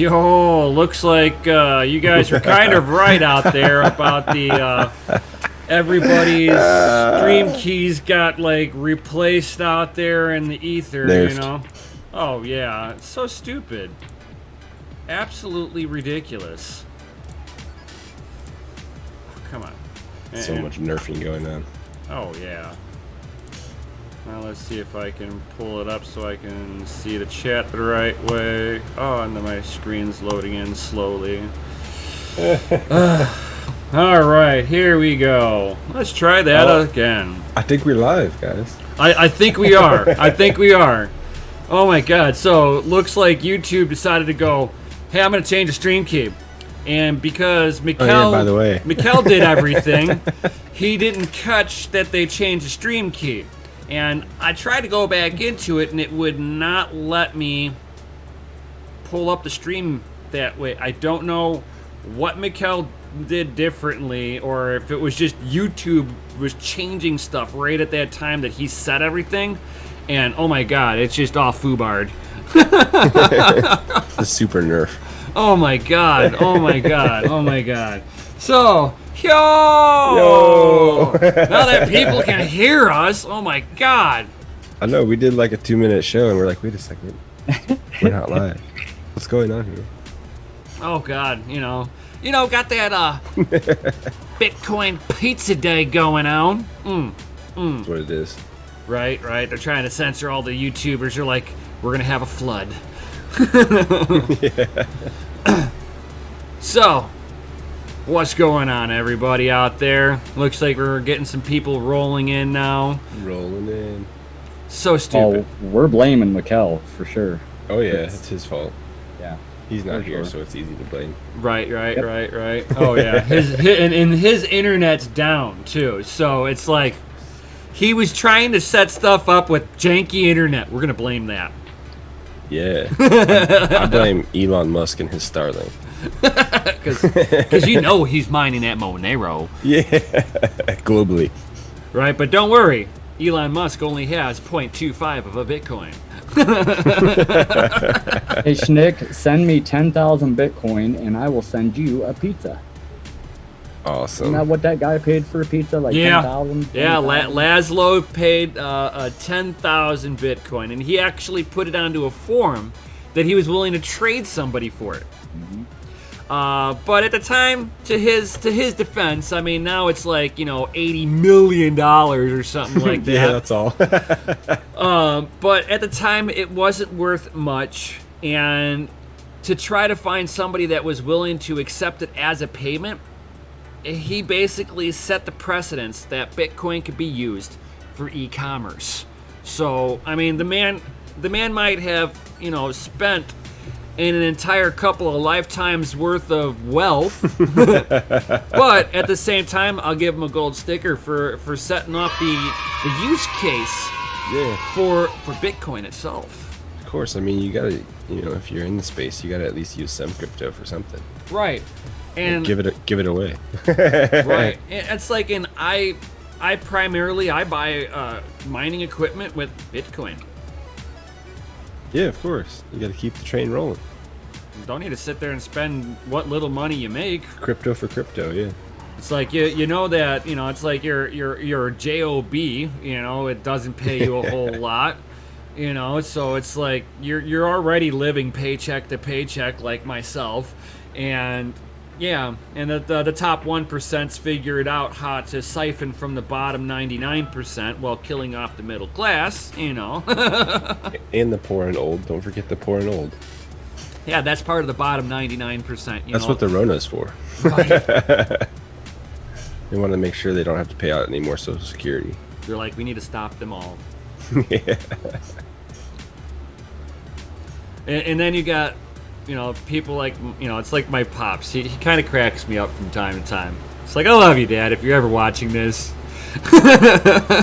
Yo, looks like you guys are kind of right out there about the everybody's stream keys got like replaced out there in the ether, Nerfed. you know? Oh yeah, it's so stupid. Absolutely ridiculous. Oh, come on. So much nerfing going on. Oh yeah. Now let's see if I can pull it up so I can see the chat the right way. Oh, and then my screen's loading in slowly. All right, here we go. Let's try that again. I think we're live, guys. I think we are. I think we are. Oh my God! So it looks like YouTube decided to go, hey, I'm gonna change the stream key, and because by the way, Mikkel did everything, he didn't catch that they changed the stream key. And I tried to go back into it, and it would not let me pull up the stream that way. I don't know what Mikkel did differently, or if it was just YouTube was changing stuff right at that time that he set everything. And oh my God, it's just all foobarred. The super nerf. Oh my God, oh my God, oh my God. So, yo! Now that people can hear us, oh my God. I know, we did like a 2-minute show and we're like, wait a second. We're not live. What's going on here? Oh God, you know, got that Bitcoin pizza day going on. That's what it is. Right. They're trying to censor all the YouTubers. They're like, we're gonna have a flood. Yeah. So, what's going on, everybody out there? Looks like we're getting some people rolling in now. Rolling in. So stupid. Oh, we're blaming Mikkel for sure. Oh yeah, it's his fault. Yeah. He's not For here, sure. so it's easy to blame. Right. Oh yeah, his internet's down too. So it's like he was trying to set stuff up with janky internet. We're gonna blame that. Yeah. I blame Elon Musk and his Starlink. Because you know he's mining at Monero. Yeah. Globally. Right, but don't worry. Elon Musk only has 0.25 of a Bitcoin. Hey, Schnick, send me 10,000 Bitcoin and I will send you a pizza. Awesome. Isn't that what that guy paid for a pizza? Like 10,000? Yeah, Laszlo paid 10,000 Bitcoin, and he actually put it onto a forum that he was willing to trade somebody for it. But at the time, to his defense, I mean, now it's like, $80 million or something like that. Yeah, that's all. But at the time, it wasn't worth much, and to try to find somebody that was willing to accept it as a payment, he basically set the precedence that Bitcoin could be used for e-commerce. So, I mean, the man might have, spent in an entire couple of lifetimes worth of wealth, but at the same time, I'll give him a gold sticker for setting off the use case for Bitcoin itself. Of course, I mean, you gotta, if you're in the space, you gotta at least use some crypto for something. Right. And give it away. Right. It's like, and I primarily buy mining equipment with Bitcoin. Yeah, of course. You got to keep the train rolling. Don't need to sit there and spend what little money you make. Crypto for crypto, yeah. It's like you know that it's like your job. It doesn't pay you a whole lot. So it's like you're already living paycheck to paycheck like myself, and. Yeah, and the top 1%'s figured out how to siphon from the bottom 99% while killing off the middle class, And the poor and old. Don't forget the poor and old. Yeah, that's part of the bottom 99%. That's what the Rona's for. Right. They want to make sure they don't have to pay out any more Social Security. They're like, we need to stop them all. Yeah. And then you got... people like, it's like my pops. He kind of cracks me up from time to time. It's like, I love you, Dad, if you're ever watching this.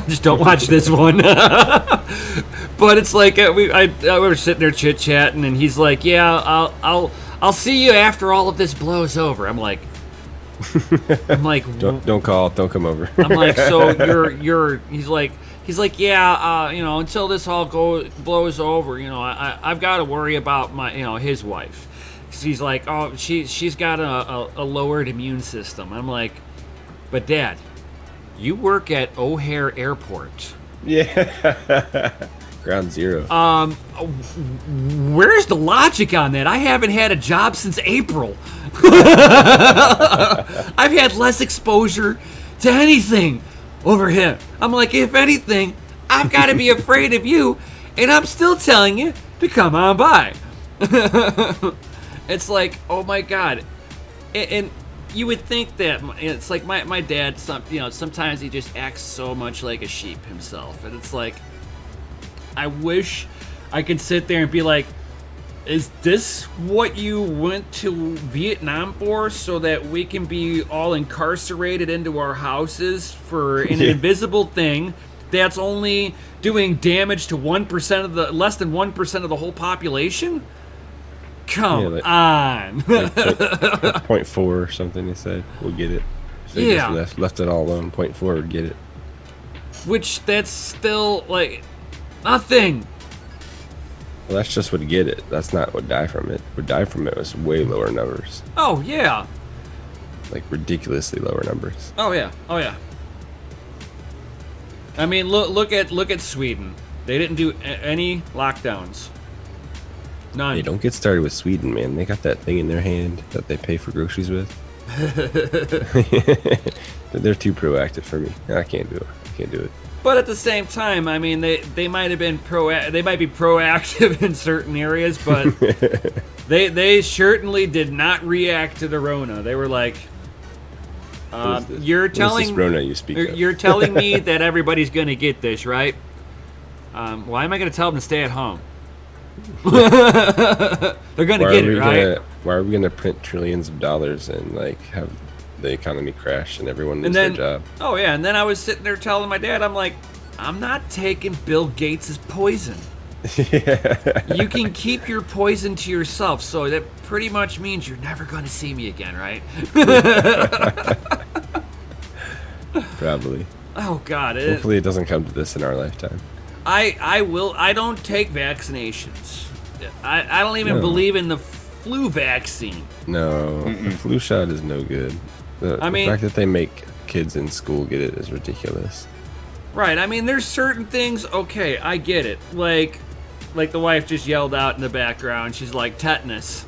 Just don't watch this one. But it's like, we were sitting there chit-chatting, and he's like, yeah, I'll see you after all of this blows over. I'm like, don't call, don't come over. I'm like, so he's like, yeah, until this all blows over, I've got to worry about my, his wife. she's like, oh, she's got a lowered immune system. I'm like, but Dad, you work at O'Hare Airport. Yeah. Ground zero. Where's the logic on that? I haven't had a job since April. I've had less exposure to anything over him. I'm like, if anything, I've got to be afraid of you, and I'm still telling you to come on by. It's like, oh my God. And you would think that it's like my dad, sometimes he just acts so much like a sheep himself. And it's like, I wish I could sit there and be like, is this what you went to Vietnam for, so that we can be all incarcerated into our houses for an invisible thing that's only doing damage to less than 1% of the whole population? Come on. Like 0.4 or something, they said. We'll get it. If they just left it all alone, 0.4 would get it. Which, that's still, like, nothing. Well, that's just what get it. That's not what die from it. What die from it was way lower numbers. Oh, yeah. Like, ridiculously lower numbers. Oh, yeah. Oh, yeah. I mean, look at Sweden. They didn't do any lockdowns. None. Hey, don't get started with Sweden, man. They got that thing in their hand that they pay for groceries with. They're too proactive for me. I can't do it. I can't do it. But at the same time, I mean, they might have been they might be proactive in certain areas, but they certainly did not react to the Rona. They were like, "You're telling Rona you speak of? You're telling me that everybody's going to get this, right? Why am I going to tell them to stay at home? They're going to get it, right? Why are we going to print trillions of dollars and like have the economy crash and everyone lose their job? Oh yeah, and then I was sitting there telling my dad, I'm like, I'm not taking Bill Gates' poison. You can keep your poison to yourself, so that pretty much means you're never going to see me again, right? Probably. Oh God. Hopefully it doesn't come to this in our lifetime. I don't take vaccinations. I don't even believe in the flu vaccine. No, the flu shot is no good. The fact that they make kids in school get it is ridiculous. Right. I mean, there's certain things. Okay, I get it. Like the wife just yelled out in the background. She's like, tetanus.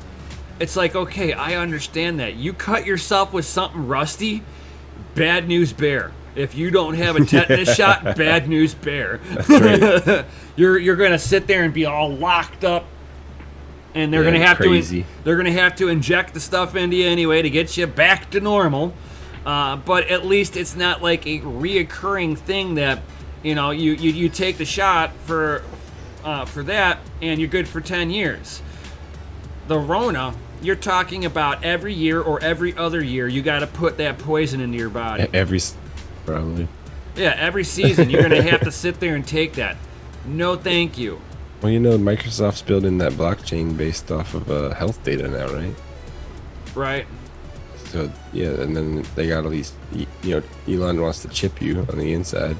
It's like, okay, I understand that. You cut yourself with something rusty, bad news bear. If you don't have a tetanus shot, bad news bear. That's right. You're gonna sit there and be all locked up, and they're gonna have to inject the stuff into you anyway to get you back to normal. But at least it's not like a reoccurring thing that you take the shot for that and you're good for 10 years. The Rona, you're talking about every year or every other year you got to put that poison into your body. Probably. Yeah, every season you're going to have to sit there and take that. No, thank you. Well, Microsoft's building that blockchain based off of health data now, right? Right. So, yeah, and then they got all these, Elon wants to chip you on the inside.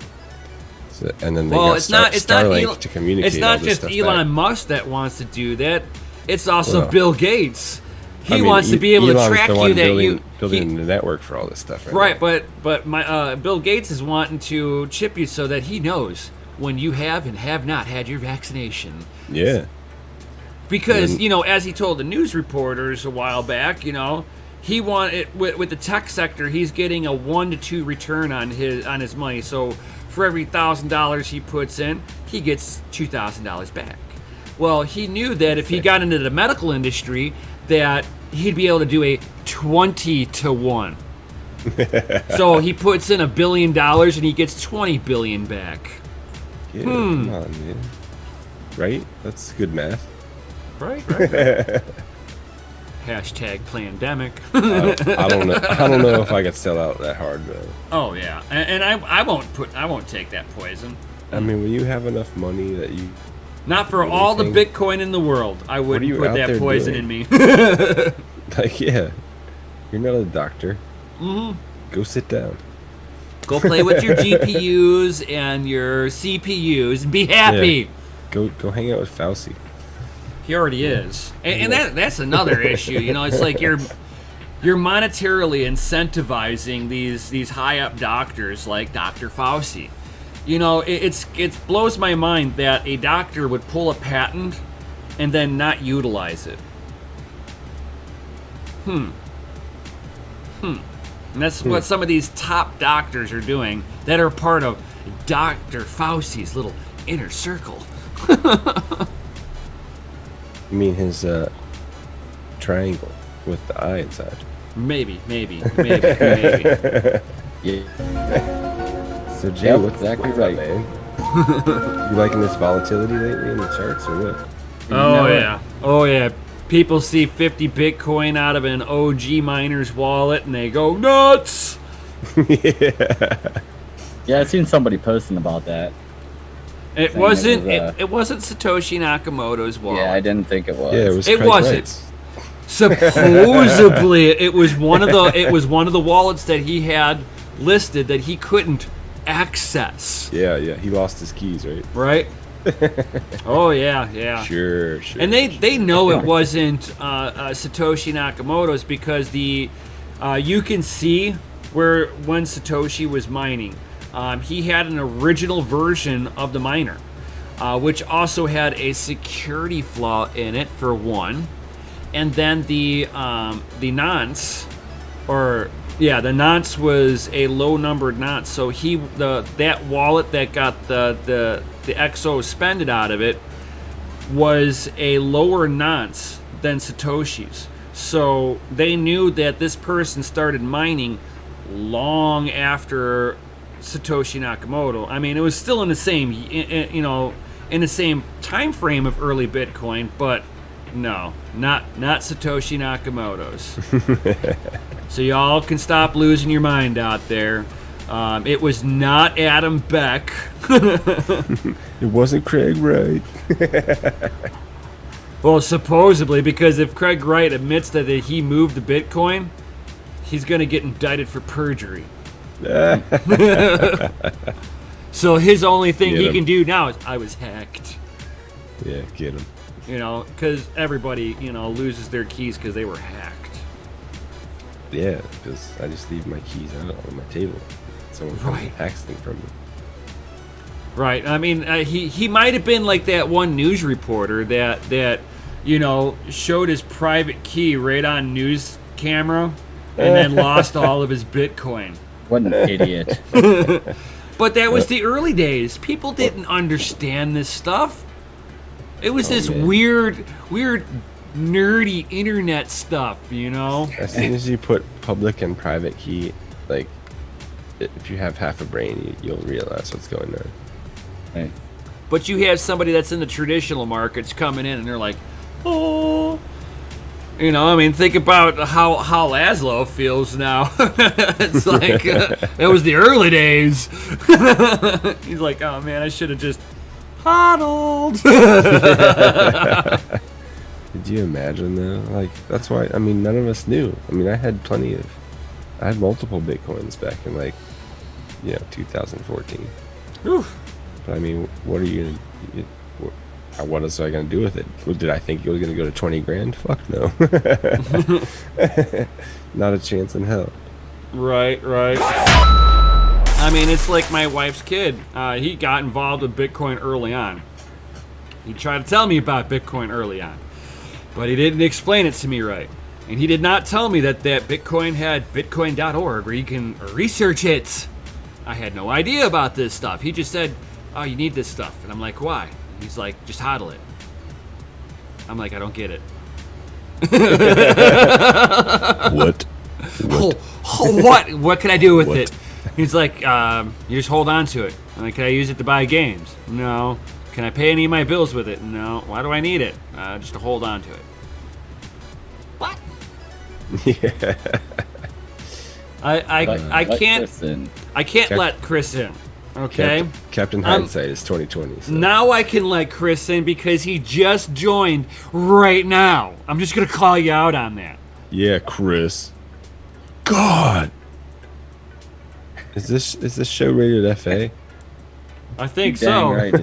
So, and then they got Starlink to communicate. It's not all this just stuff Elon back. Musk that wants to do that. It's also Bill Gates. He wants to be able Elon's to track the one you that building the network for all this stuff. Right, but my Bill Gates is wanting to chip you so that he knows when you have and have not had your vaccination. Yeah. Because as he told the news reporters a while back, he wanted with the tech sector, he's getting a 1 to 2 return on his money. So for every $1,000 he puts in, he gets $2,000 back. Well, he knew that if he got into the medical industry, that he'd be able to do a 20 to 1. So he puts in $1 billion and he gets 20 billion back. Yeah, come on, man. Right? That's good math. Right. Hashtag pandemic. I don't know if I could sell out that hard though. Oh yeah, and I won't take that poison. I mean, when you have enough money that you. Not for all the Bitcoin in the world, I wouldn't put that poison in me. Like, yeah, you're not a doctor. Mm-hmm. Go sit down. Go play with your GPUs and your CPUs and be happy. Yeah. Go hang out with Fauci. He already is, and that's another issue. You know, it's like you're monetarily incentivizing these high up doctors like Dr. Fauci. You know, it blows my mind that a doctor would pull a patent and then not utilize it. And that's what some of these top doctors are doing that are part of Dr. Fauci's little inner circle. You mean his triangle with the eye inside? Maybe. Yeah. So Jay, Yep, what's exactly right, right. man? You liking this volatility lately in the charts or what? Oh yeah. People see 50 Bitcoin out of an OG miner's wallet and they go nuts. Yeah, I've seen somebody posting about that. It wasn't Satoshi Nakamoto's wallet. Yeah, I didn't think it was. Yeah, it was. It Craig wasn't. Wright's. Supposedly, it was one of the wallets that he had listed that he couldn't access. Yeah, he lost his keys, right? Right? Oh yeah. Sure. And they know it wasn't Satoshi Nakamoto's because you can see when Satoshi was mining. He had an original version of the miner, which also had a security flaw in it for one, and then the nonce, the nonce was a low numbered nonce. So that wallet that got the XO spended out of it was a lower nonce than Satoshi's. So they knew that this person started mining long after Satoshi Nakamoto. I mean, it was still in the same, in the same time frame of early Bitcoin, but no, not Satoshi Nakamoto's. So y'all can stop losing your mind out there. It was not Adam Beck. It wasn't Craig Wright. Well, supposedly, because if Craig Wright admits that he moved the Bitcoin, he's going to get indicted for perjury. So his only thing he can do now is, I was hacked. Yeah, get him. You know, because everybody, loses their keys because they were hacked. Yeah, because I just leave my keys out on my table. Someone comes and hacks them from me. Right. I mean, he might have been like that one news reporter that showed his private key right on news camera and then lost all of his Bitcoin. What an idiot. But that was the early days. People didn't understand this stuff. It was this weird, nerdy internet stuff, As soon as you put public and private key, like, if you have half a brain, you'll realize what's going on. Right. But you have somebody that's in the traditional markets coming in and they're like, oh. Think about how Laszlo feels now. It's like, that was the early days. He's like, oh man, I should have just hodled. Did you imagine though? Like, that's why, none of us knew. I had multiple Bitcoins back in 2014. Oof. But what are you gonna? What else am I gonna do with it? Did I think it was gonna go to 20 grand? Fuck no. Not a chance in hell. Right. It's like my wife's kid. He got involved with Bitcoin early on. He tried to tell me about Bitcoin early on, but he didn't explain it to me right. And he did not tell me that Bitcoin had bitcoin.org where you can research it. I had no idea about this stuff. He just said, oh, you need this stuff. And I'm like, why? And he's like, just hodl it. I'm like, I don't get it. What? What? What can I do with it? He's like, you just hold on to it. I'm like, can I use it to buy games? No. Can I pay any of my bills with it? No. Why do I need it? Just to hold on to it. What? Yeah. I can't let Chris in. Okay. Captain Hindsight is 2020. So. Now I can let Chris in because he just joined right now. I'm just gonna call you out on that. Yeah, Chris. God. Is this show rated FA? I think Dang so. right.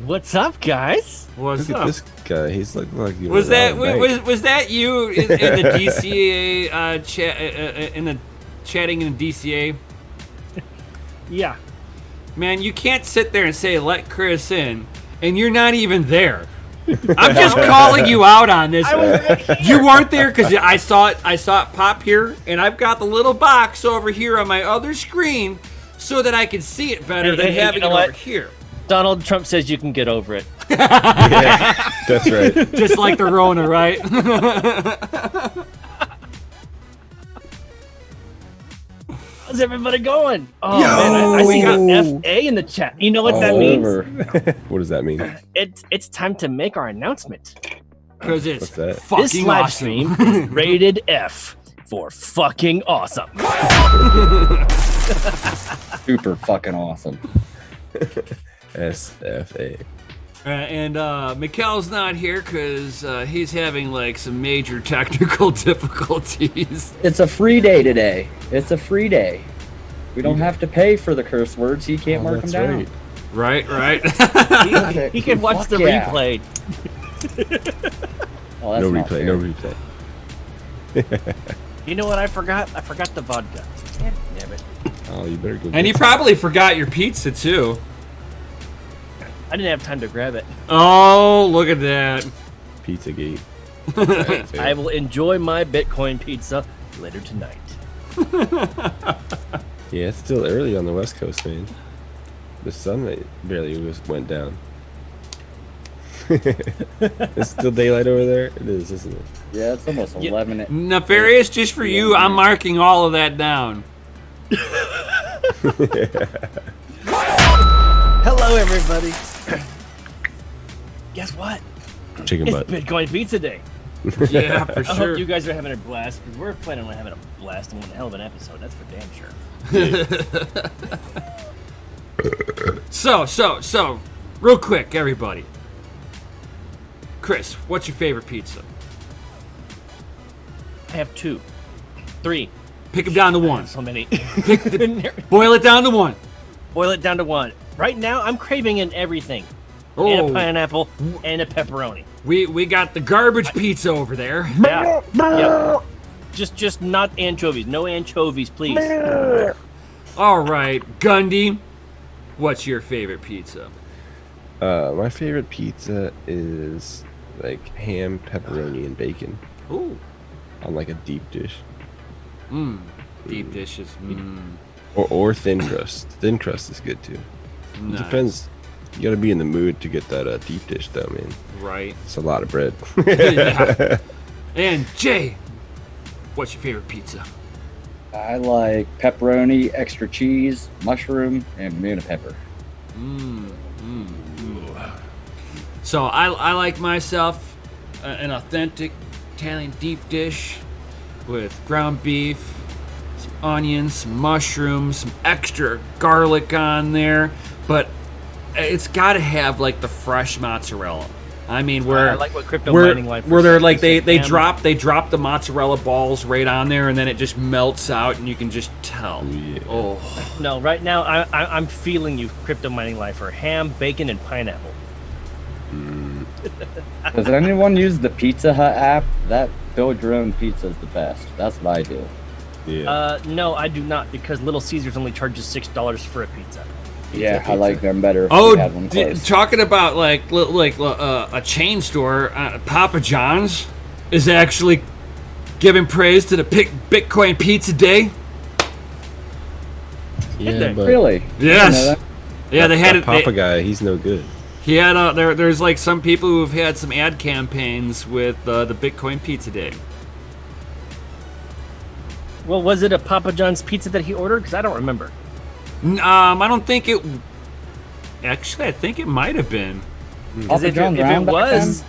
What's up, guys? What's Look up? at this guy. He's like you. Was that you in the DCA chat in the chatting in the DCA? Yeah. Man, you can't sit there and say let Chris in, and you're not even there. I'm just calling you out on this. You weren't there because I saw it pop here, and I've got the little box over here on my other screen so that I can see it better than having it over here. Donald Trump says you can get over it. Yeah, that's right. Just like the Rona, right? How's everybody going? Oh man, I see FA in the chat. You know what that means? What does that mean? It's time to make our announcement. Because it's that? fucking This live awesome. stream is rated F for fucking awesome. Super fucking awesome. SFA. And Mikkel's not here because he's having like some major technical difficulties. It's a free day today. It's a free day. We don't have to pay for the curse words. He can't mark them down. Right. He can watch Fuck the yeah. replay. Oh, that's No not replay. fair. No replay. You know what I forgot? I forgot the vodka. Damn it. Oh, you better go. And you probably forgot your pizza too. I didn't have time to grab it. Oh, look at that. Pizzagate. I will enjoy my Bitcoin pizza later tonight. Yeah, it's still early on the West Coast, man. The sun barely went down. It's still daylight over there? It is, isn't it? Yeah, it's almost 11. Nefarious, just for you, I'm marking all of that down. Hello, everybody. Guess what? Chicken It's butt. Bitcoin Pizza Day. Yeah, for I sure. hope you guys are having a blast, because we're planning on having a blast and one hell of an episode. That's for damn sure. So, real quick, everybody. Chris, what's your favorite pizza? I have 2, 3. Pick them down to one. So many. Boil it down to one. Boil it down to 1. Right now, I'm craving in everything. Oh, And a pineapple and a pepperoni. we got the garbage pizza over there. Yeah. Yep. Just not anchovies. No anchovies, please. All right, Gundy, what's your favorite pizza? My favorite pizza is like ham, pepperoni, and bacon Ooh, on like a deep dish. deep dishes. Or thin crust. Thin crust is good too. Nice. It depends. You gotta be in the mood to get that deep dish though, man. Right. It's a lot of bread. Yeah. And Jay, what's your favorite pizza? I like pepperoni, extra cheese, mushroom, and banana pepper. So I like myself an authentic Italian deep dish with ground beef, some onions, some mushrooms, some extra garlic on there, but it's got to have like the fresh mozzarella. I mean, I like what Crypto where Mining Life they're like they ham. drop the mozzarella balls right on there, and then it just melts out, and you can just tell. Yeah. Oh, No, right now I'm feeling you, Crypto Mining Life, for ham, bacon, and pineapple. Does anyone use the Pizza Hut app? That build your own pizza is the best. That's what I do. Yeah. No, I do not, because Little Caesars only charges $6 for a pizza. Yeah, I like them better. If oh, we had one close. talking about like a chain store, Papa John's is actually giving praise to the Bitcoin Pizza Day. Yeah, but Really? Yes. Yeah, they had that Papa guy, he's no good. He had there's like some people who've had some ad campaigns with the Bitcoin Pizza Day. Well, was it a Papa John's pizza that he ordered? Because I don't remember. I don't think it. Actually, I think it might have been. Because if it was,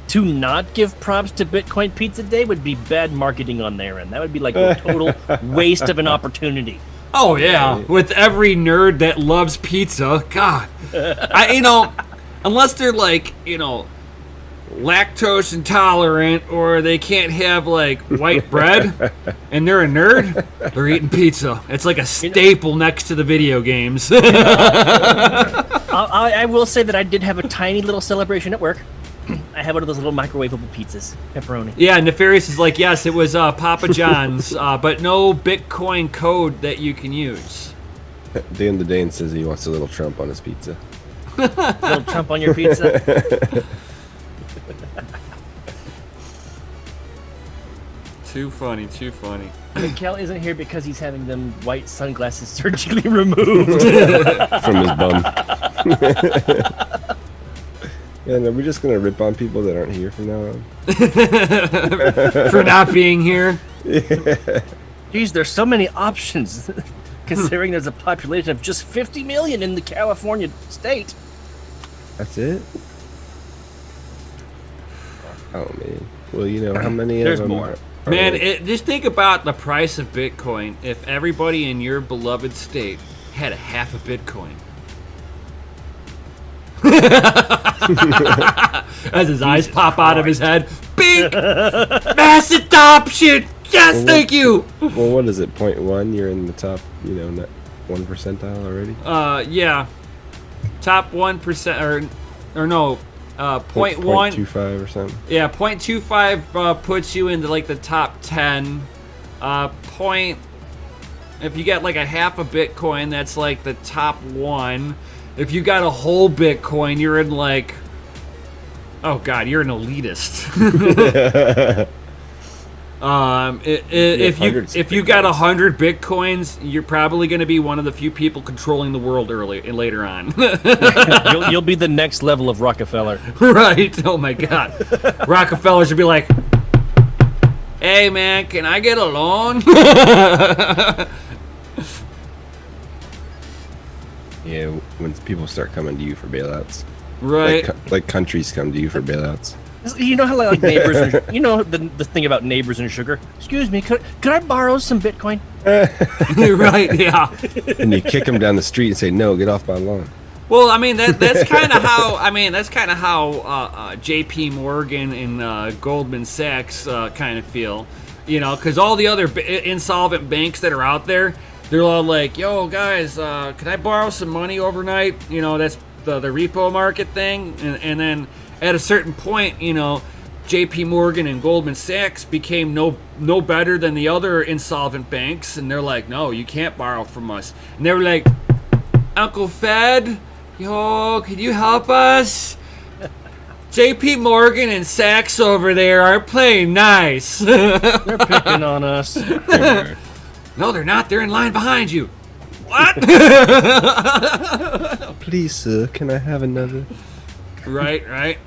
to not give props to Bitcoin Pizza Day would be bad marketing on their end. That would be like a total waste of an opportunity. Oh yeah, with every nerd that loves pizza, God, unless they're like lactose intolerant or they can't have like white bread and they're a nerd, they're eating pizza. It's like a staple next to the video games. I will say that I did have a tiny little celebration at work. I had one of those little microwavable pizzas, pepperoni. Yeah, Nefarious is like, yes, it was Papa John's, but no Bitcoin code that you can use. Dan the Dane says he wants a little Trump on his pizza. Little Trump on your pizza? Too funny, too funny. Mikkel isn't here because he's having them white sunglasses surgically removed. From his bum. Yeah, no, we're just going to rip on people that aren't here from now on. For not being here? Yeah. Geez, there's so many options, considering there's a population of just 50 million in the California state. That's it? Oh, man. Well, you know, how many There's of them more. Man, just think about the price of Bitcoin if everybody in your beloved state had a half a Bitcoin. As his eyes pop out of his head. Big mass adoption! Yes, thank you! Well, what is it, 0.1? You're in the top, you know, 1 percentile already? Yeah. Top 1%, or no, 0.1. 0.25 or something? Yeah, 0.25 puts you into like the top 10. If you get like a half a Bitcoin, that's like the top 1. If you got a whole Bitcoin, you're in like, oh god, you're an elitist. If you got 100 Bitcoins, you're probably going to be one of the few people controlling the world later on. You'll be the next level of Rockefeller. Right? Oh my god, Rockefeller should be like, hey man, can I get a loan? Yeah, when people start coming to you for bailouts. Right. Like countries come to you for bailouts. You know how like neighbors, you know the thing about neighbors and sugar? Excuse me, could I borrow some Bitcoin? Right, yeah. And you kick them down the street and say, no, get off my lawn. Well, I mean that's kind of how J.P. Morgan and Goldman Sachs kind of feel, you know, because all the other insolvent banks that are out there, they're all like, yo guys, can I borrow some money overnight? You know, that's the repo market thing, and then at a certain point, you know, J.P. Morgan and Goldman Sachs became no better than the other insolvent banks, and they're like, no, you can't borrow from us. And they were like, Uncle Fed, yo, can you help us? J.P. Morgan and Sachs over there are playing nice. They're picking on us. No, they're not. They're in line behind you. What? Please, sir, can I have another? Right.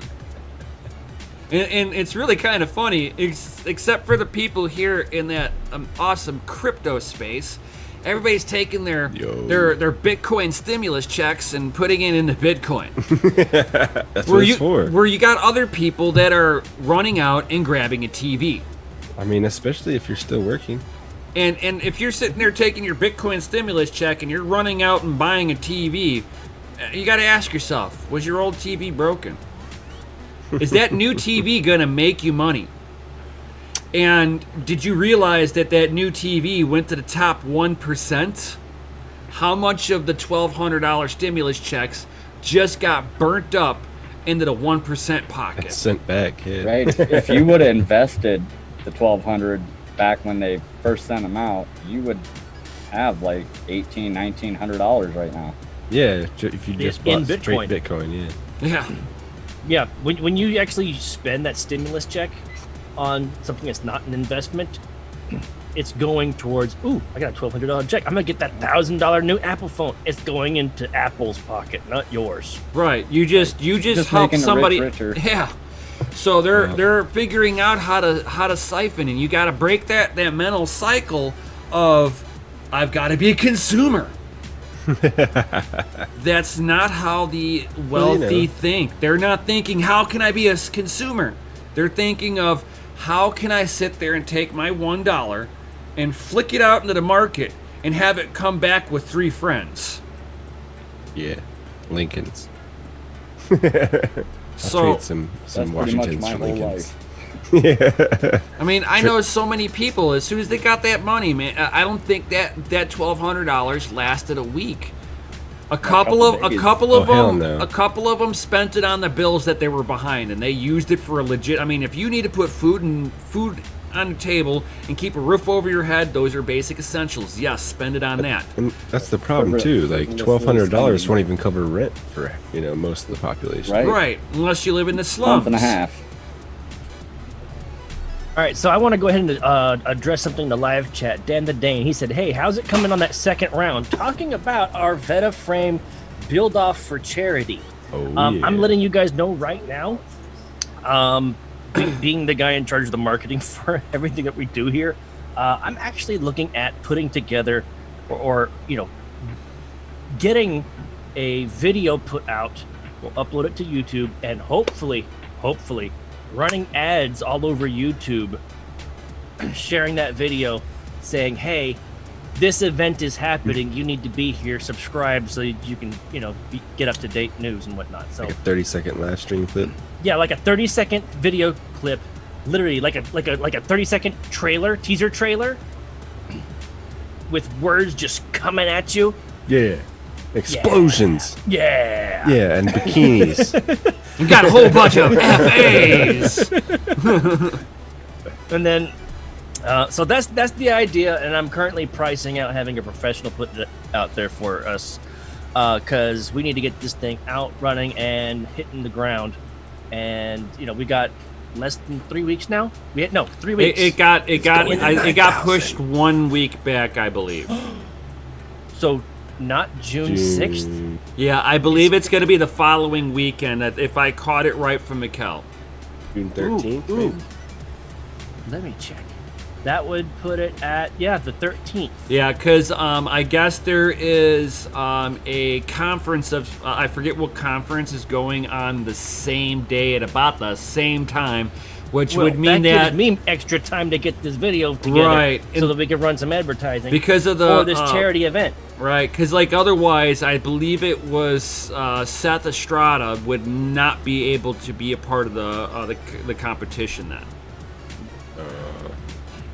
And it's really kind of funny, except for the people here in that awesome crypto space. Everybody's taking their Bitcoin stimulus checks and putting it into Bitcoin. That's what it's for. Where you got other people that are running out and grabbing a TV. I mean, especially if you're still working. And if you're sitting there taking your Bitcoin stimulus check and you're running out and buying a TV, you got to ask yourself, was your old TV broken? Is that new TV going to make you money? And did you realize that new TV went to the top 1%? How much of the $1,200 stimulus checks just got burnt up into the 1% pocket? It's sent back, yeah. Right. If you would have invested the $1,200 back when they first sent them out, you would have like $1,900 right now. Yeah, if you just bought straight Bitcoin. Bitcoin, yeah. Yeah. When you actually spend that stimulus check on something that's not an investment, it's going towards, ooh, I got a $1,200 check. I'm going to get that $1,000 new Apple phone. It's going into Apple's pocket, not yours. Right. You just help somebody. Richer. Yeah. So they're figuring out how to siphon, and you got to break that mental cycle of I've got to be a consumer. That's not how the wealthy think. They're not thinking, how can I be a consumer? They're thinking of, how can I sit there and take my $1 and flick it out into the market and have it come back with 3 friends? Yeah, Lincolns. So trade some that's Washingtons my for whole Lincolns. life. I mean, I know so many people, as soon as they got that money, man, I don't think that $1,200 lasted a week. A couple of hell them, no. a couple of them spent it on the bills that they were behind, and they used it for a legit. I mean, if you need to put food on the table and keep a roof over your head, those are basic essentials. Yes, spend it on that. And that's the problem too. Like $1,200 won't even cover rent for most of the population. Right. Unless you live in the slums. Month and a half. All right, so I want to go ahead and address something in the live chat. Dan the Dane, he said, hey, how's it coming on that second round? Talking about our Feta frame build-off for charity. Oh, I'm letting you guys know right now, being the guy in charge of the marketing for everything that we do here, I'm actually looking at putting together or getting a video put out. We'll upload it to YouTube and hopefully running ads all over YouTube, sharing that video, saying, hey, this event is happening, you need to be here, subscribe so you can, get up-to-date news and whatnot. So like a 30-second live stream clip. Yeah, like a 30-second video clip, literally like a 30-second teaser trailer, with words just coming at you. Yeah. Explosions. Yeah. Yeah, and bikinis. You got a whole bunch of FAs. And then, so that's the idea, and I'm currently pricing out having a professional put it out there for us, because we need to get this thing out, running, and hitting the ground. And we got less than 3 weeks now. 3 weeks. It got pushed 1 week back, I believe. So not June 6th. Yeah, I believe it's going to be the following weekend, if I caught it right from Mikkel. June 13th. Ooh. Let me check. That would put it at the 13th. Yeah, because I guess there is a conference of I forget what conference is going on the same day at about the same time, which would mean that gives me extra time to get this video together, right, so that we can run some advertising because of for this charity event. Right, because otherwise, I believe it was Seth Estrada would not be able to be a part of the competition then.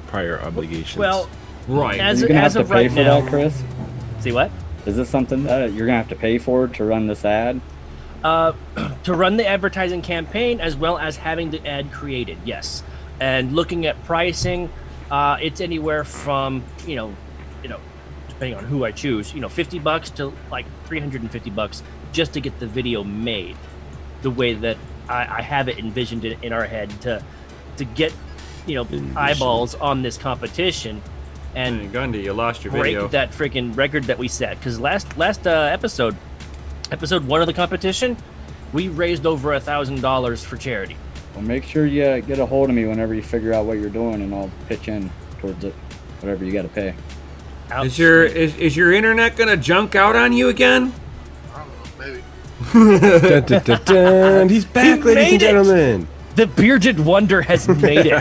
Prior obligations. Well, right. You're gonna have to pay for that, Chris. See what? Is this something that you're gonna have to pay for to run this ad? To run the advertising campaign as well as having the ad created, yes. And looking at pricing, it's anywhere from depending on who I choose, $50 to like $350 just to get the video made, the way that I have it envisioned in our head to get eyeballs on this competition and Gundy, you lost your break video. that freaking record that we set. Because last episode 1 of the competition, we raised over $1,000 for charity. Well, make sure you get a hold of me whenever you figure out what you're doing, and I'll pitch in towards it, whatever you got to pay. Is your internet gonna junk out on you again? I don't know, maybe. Dun, dun, dun, dun. He's back, He ladies made and gentlemen. The bearded wonder has made it.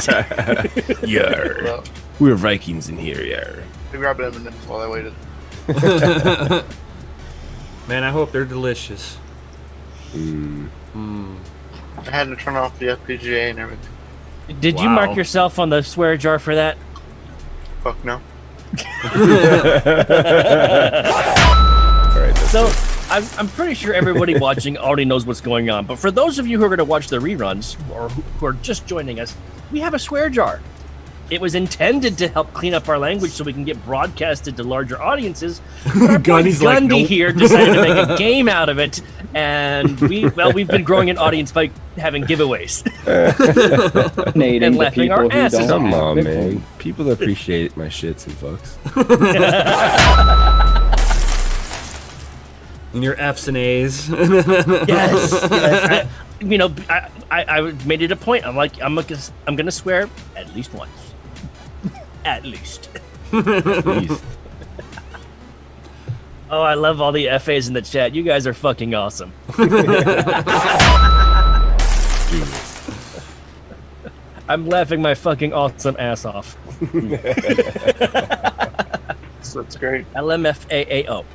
Yarr. Well, We're Vikings in here, yarr. I grabbed M&M's while I waited. Man, I hope they're delicious. I had to turn off the FPGA and everything. Did you mark yourself on the swear jar for that? Fuck no. All right, So I'm pretty sure everybody watching already knows what's going on. But for those of you who are going to watch the reruns or who are just joining us, we have a swear jar. It was intended to help clean up our language so we can get broadcasted to larger audiences. But our boy Gundy here decided to make a game out of it, and we've been growing an audience by having giveaways and laughing our asses off. Come on, man. People appreciate my shits and fucks. And your F's and A's. Yes. I made it a point. I'm like, I'm gonna swear at least once. At least. Please. Oh, I love all the FAs in the chat. You guys are fucking awesome. I'm laughing my fucking awesome ass off. So that's great. LMFAAO.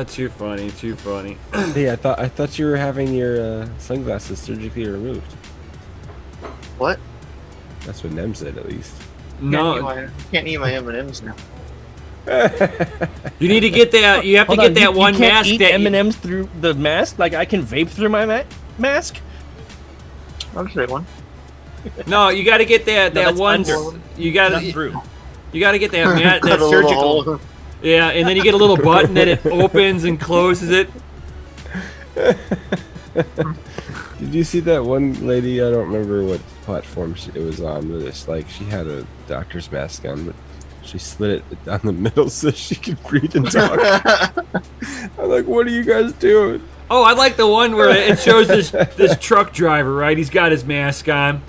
Too funny, too funny. Hey, I thought you were having your sunglasses surgically removed. What? That's what Nem said, at least. No, Can't eat my M&Ms now. you need to get that. You have to Hold get on, that one you can't mask eat that. M&Ms through the mask. Like I can vape through my mask. I'll just take one. No, you got to get that No, that that's one. under. You got Not to. through. You got to get that Cut a little surgical. hole. Yeah, and then you get a little button that it opens and closes it. Did you see that one lady? I don't remember what platform it was on, but it's like she had a doctor's mask on, but she slid it down the middle so she could breathe and talk. I'm like, what are you guys doing? Oh, I like the one where it shows this truck driver, right? He's got his mask on.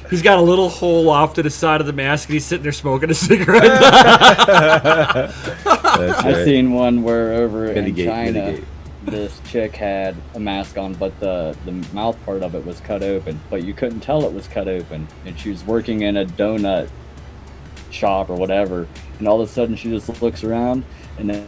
He's got a little hole off to the side of the mask, and he's sitting there smoking a cigarette. I seen one where over in China, mitigate. this chick had a mask on, but the mouth part of it was cut open, but you couldn't tell it was cut open. And she was working in a donut shop or whatever, and all of a sudden she just looks around and then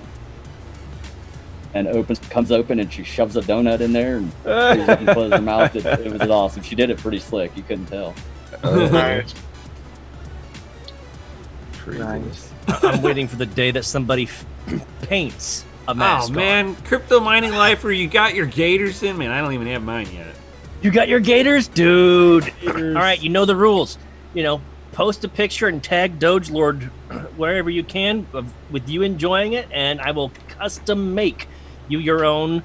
comes open, and she shoves a donut in there and closes her mouth. It was awesome. She did it pretty slick. You couldn't tell. Nice. Craziness. I'm waiting for the day that somebody paints a mask. Oh man, crypto mining lifer, you got your gators in, man. I don't even have mine yet. You got your gators, dude. All right, you know the rules. You know, post a picture and tag Doge Lord wherever you can with you enjoying it, and I will custom make you your own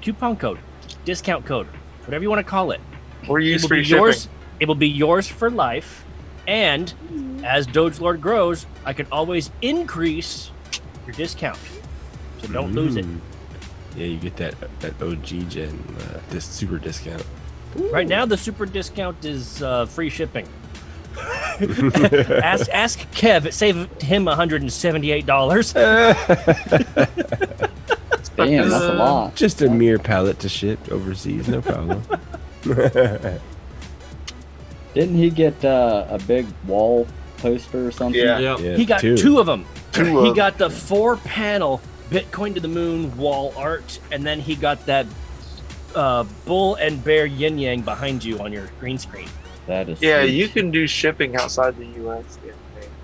coupon code, discount code, whatever you want to call it. Or use It will free be shipping. yours. It will be yours for life, and as Doge Lord grows, I can always increase your discount. So don't lose it. Yeah, you get that OG gen this super discount. Right now, the super discount is free shipping. ask Kev. It saved him $178. Damn, that's a lot. Just a mere pallet to ship overseas, no problem. Didn't he get a big wall poster or something? Yeah. Yep. Yeah, He got two of them. Two He of got the 4-panel Bitcoin to the moon wall art, and then he got that bull and bear yin yang behind you on your green screen. That is. Yeah, sweet. you can do shipping outside the U.S.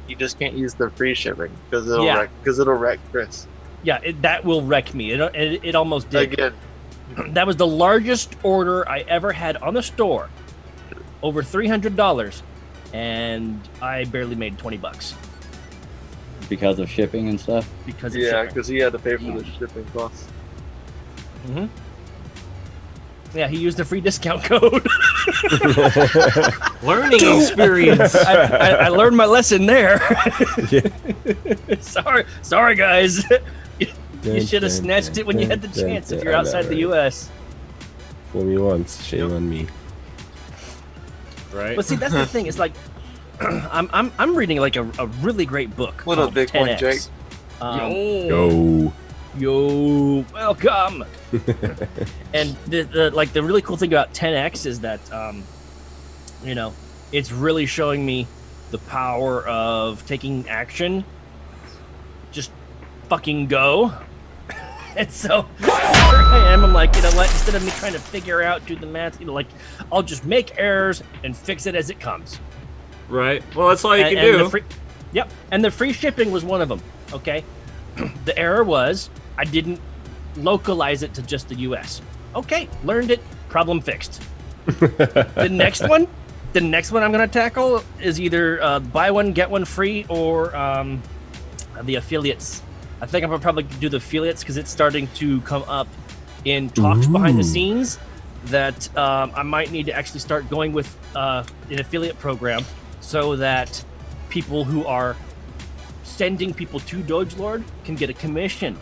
You just can't use the free shipping because it'll wreck Chris. Yeah, that will wreck me. It almost did. Again, That was the largest order I ever had on the store, over $300, and I barely made $20 because of shipping and stuff. because of yeah, shipping. because he had to pay for the shipping costs. Mm-hmm. Yeah, he used a free discount code. Learning experience. I learned my lesson there. Yeah. Sorry, guys. You should have snatched it when you had the chance if you're outside the U.S. Fool me once, shame on me. Right. But see, that's the thing. It's like I'm reading like a really great book. Little called Bitcoin 10X. Jake. Yo. Welcome. And the really cool thing about 10X is that it's really showing me the power of taking action. Just fucking go. And so here I am. I'm like, you know what? Instead of me trying to figure out, do the math, I'll just make errors and fix it as it comes. Right. Well, that's all you can And do. Yep. And the free shipping was one of them. Okay. The error was I didn't localize it to just the U.S. Okay, learned it. Problem fixed. The next one I'm going to tackle is either buy one get one free or the affiliates. I think I'm gonna probably do the affiliates because it's starting to come up in talks behind the scenes that I might need to actually start going with an affiliate program so that people who are sending people to Doge Lord can get a commission.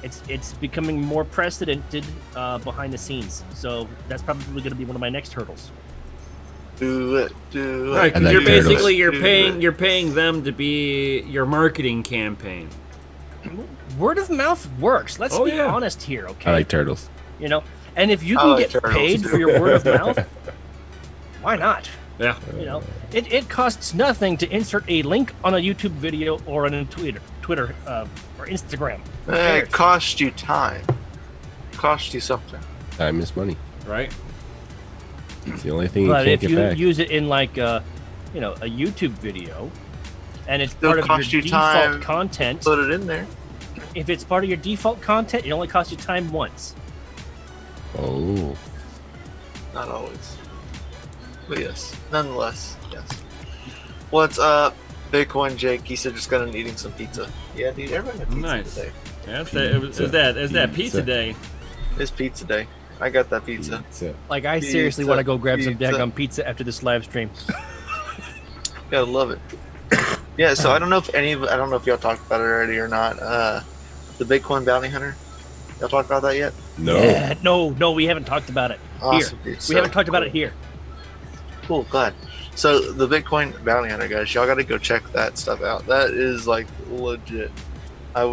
It's becoming more precedented behind the scenes, so that's probably going to be one of my next hurdles. Do it. Right, I because like you're turtles. basically Do you're paying them to be your marketing campaign. Word of mouth works. Let's Oh, be yeah. honest here, okay? I like turtles. And if you I can like get turtles, paid too. for your word of mouth, why not? Yeah. It costs nothing to insert a link on a YouTube video or on a Twitter or Instagram. Who It cares? cost you time. It cost you something. Time is money. Right. It's the only thing you But can't if get you back. use it in like a YouTube video, and it's Still part of your cost you default time. content. Put it in there. If it's part of your default content, it only costs you time once. Oh. Not always. But yes, nonetheless, yes. What's up, Bitcoin Jake? He said just got done eating some pizza. Yeah, dude, everyone had pizza Nice. today. Yeah, it's that pizza day. It's pizza day. I got that pizza. Like, I seriously Pizza, want to go grab some pizza. daggone pizza after this live stream. Gotta love it. Yeah, so I don't know if y'all talked about it already or not. The Bitcoin bounty hunter. Y'all talked about that yet? No. Yeah, no, we haven't talked about it Awesome, here. dude. We So haven't talked about cool. it here. Cool, glad. So the Bitcoin bounty hunter, guys, y'all got to go check that stuff out. That is like legit. I've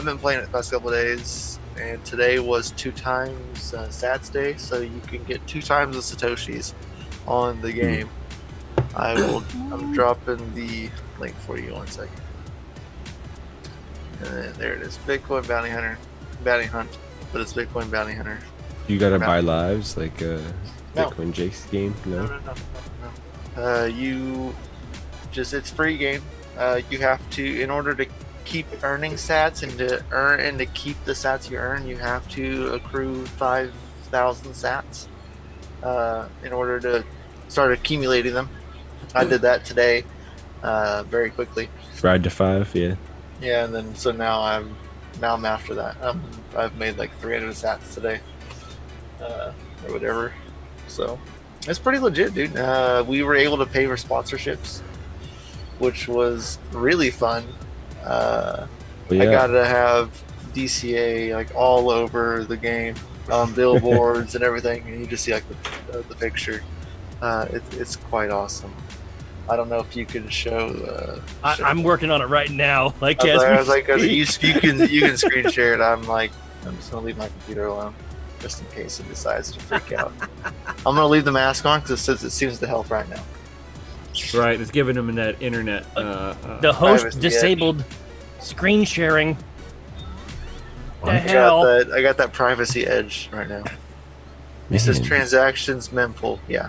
been playing it the past couple of days, and today was 2 times Sats Day, so you can get 2 times the Satoshis on the game. I'm dropping the link for you 1 second. And then there it is, Bitcoin bounty hunt, but it's Bitcoin bounty hunter. You gotta buy lives like No. Bitcoin Jake's game? No. It's free game. You have to, in order to keep earning sats and to keep the sats you earn, you have to accrue 5,000 sats in order to start accumulating them. I did that today very quickly. Ride to 5, yeah. Yeah, and then so now I'm after that. I've made like 300 sats today, or whatever. So it's pretty legit, dude. We were able to pay for sponsorships, which was really fun. Well, I yeah. gotta have DCA like all over the game, on billboards and everything, and you just see like the picture. It's quite awesome. I don't know if you can show. I'm working on it right now. Like, I was like, you can screen share it. I'm just gonna leave my computer alone, just in case it decides to freak out. I'm gonna leave the mask on because it seems to help right now. Right, it's giving them that internet. the host privacy disabled screen sharing. The hell? I got that privacy edge right now. It says Man. transactions mempool. Yeah.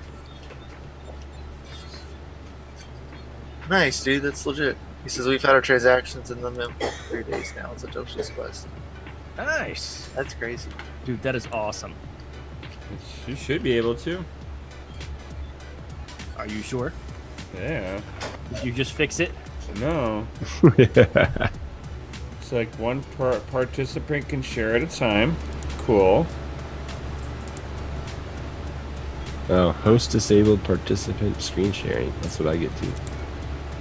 Nice, dude. That's legit. He says we've had our transactions in the mempool for 3 days now. It's a Joshua's quest. Nice, That's crazy. dude. That is awesome. You should be able to. Are you sure? Yeah. Did you just fix it? No. Yeah. It's like one participant can share at a time. Cool. Oh, host disabled participant screen sharing. That's what I get to.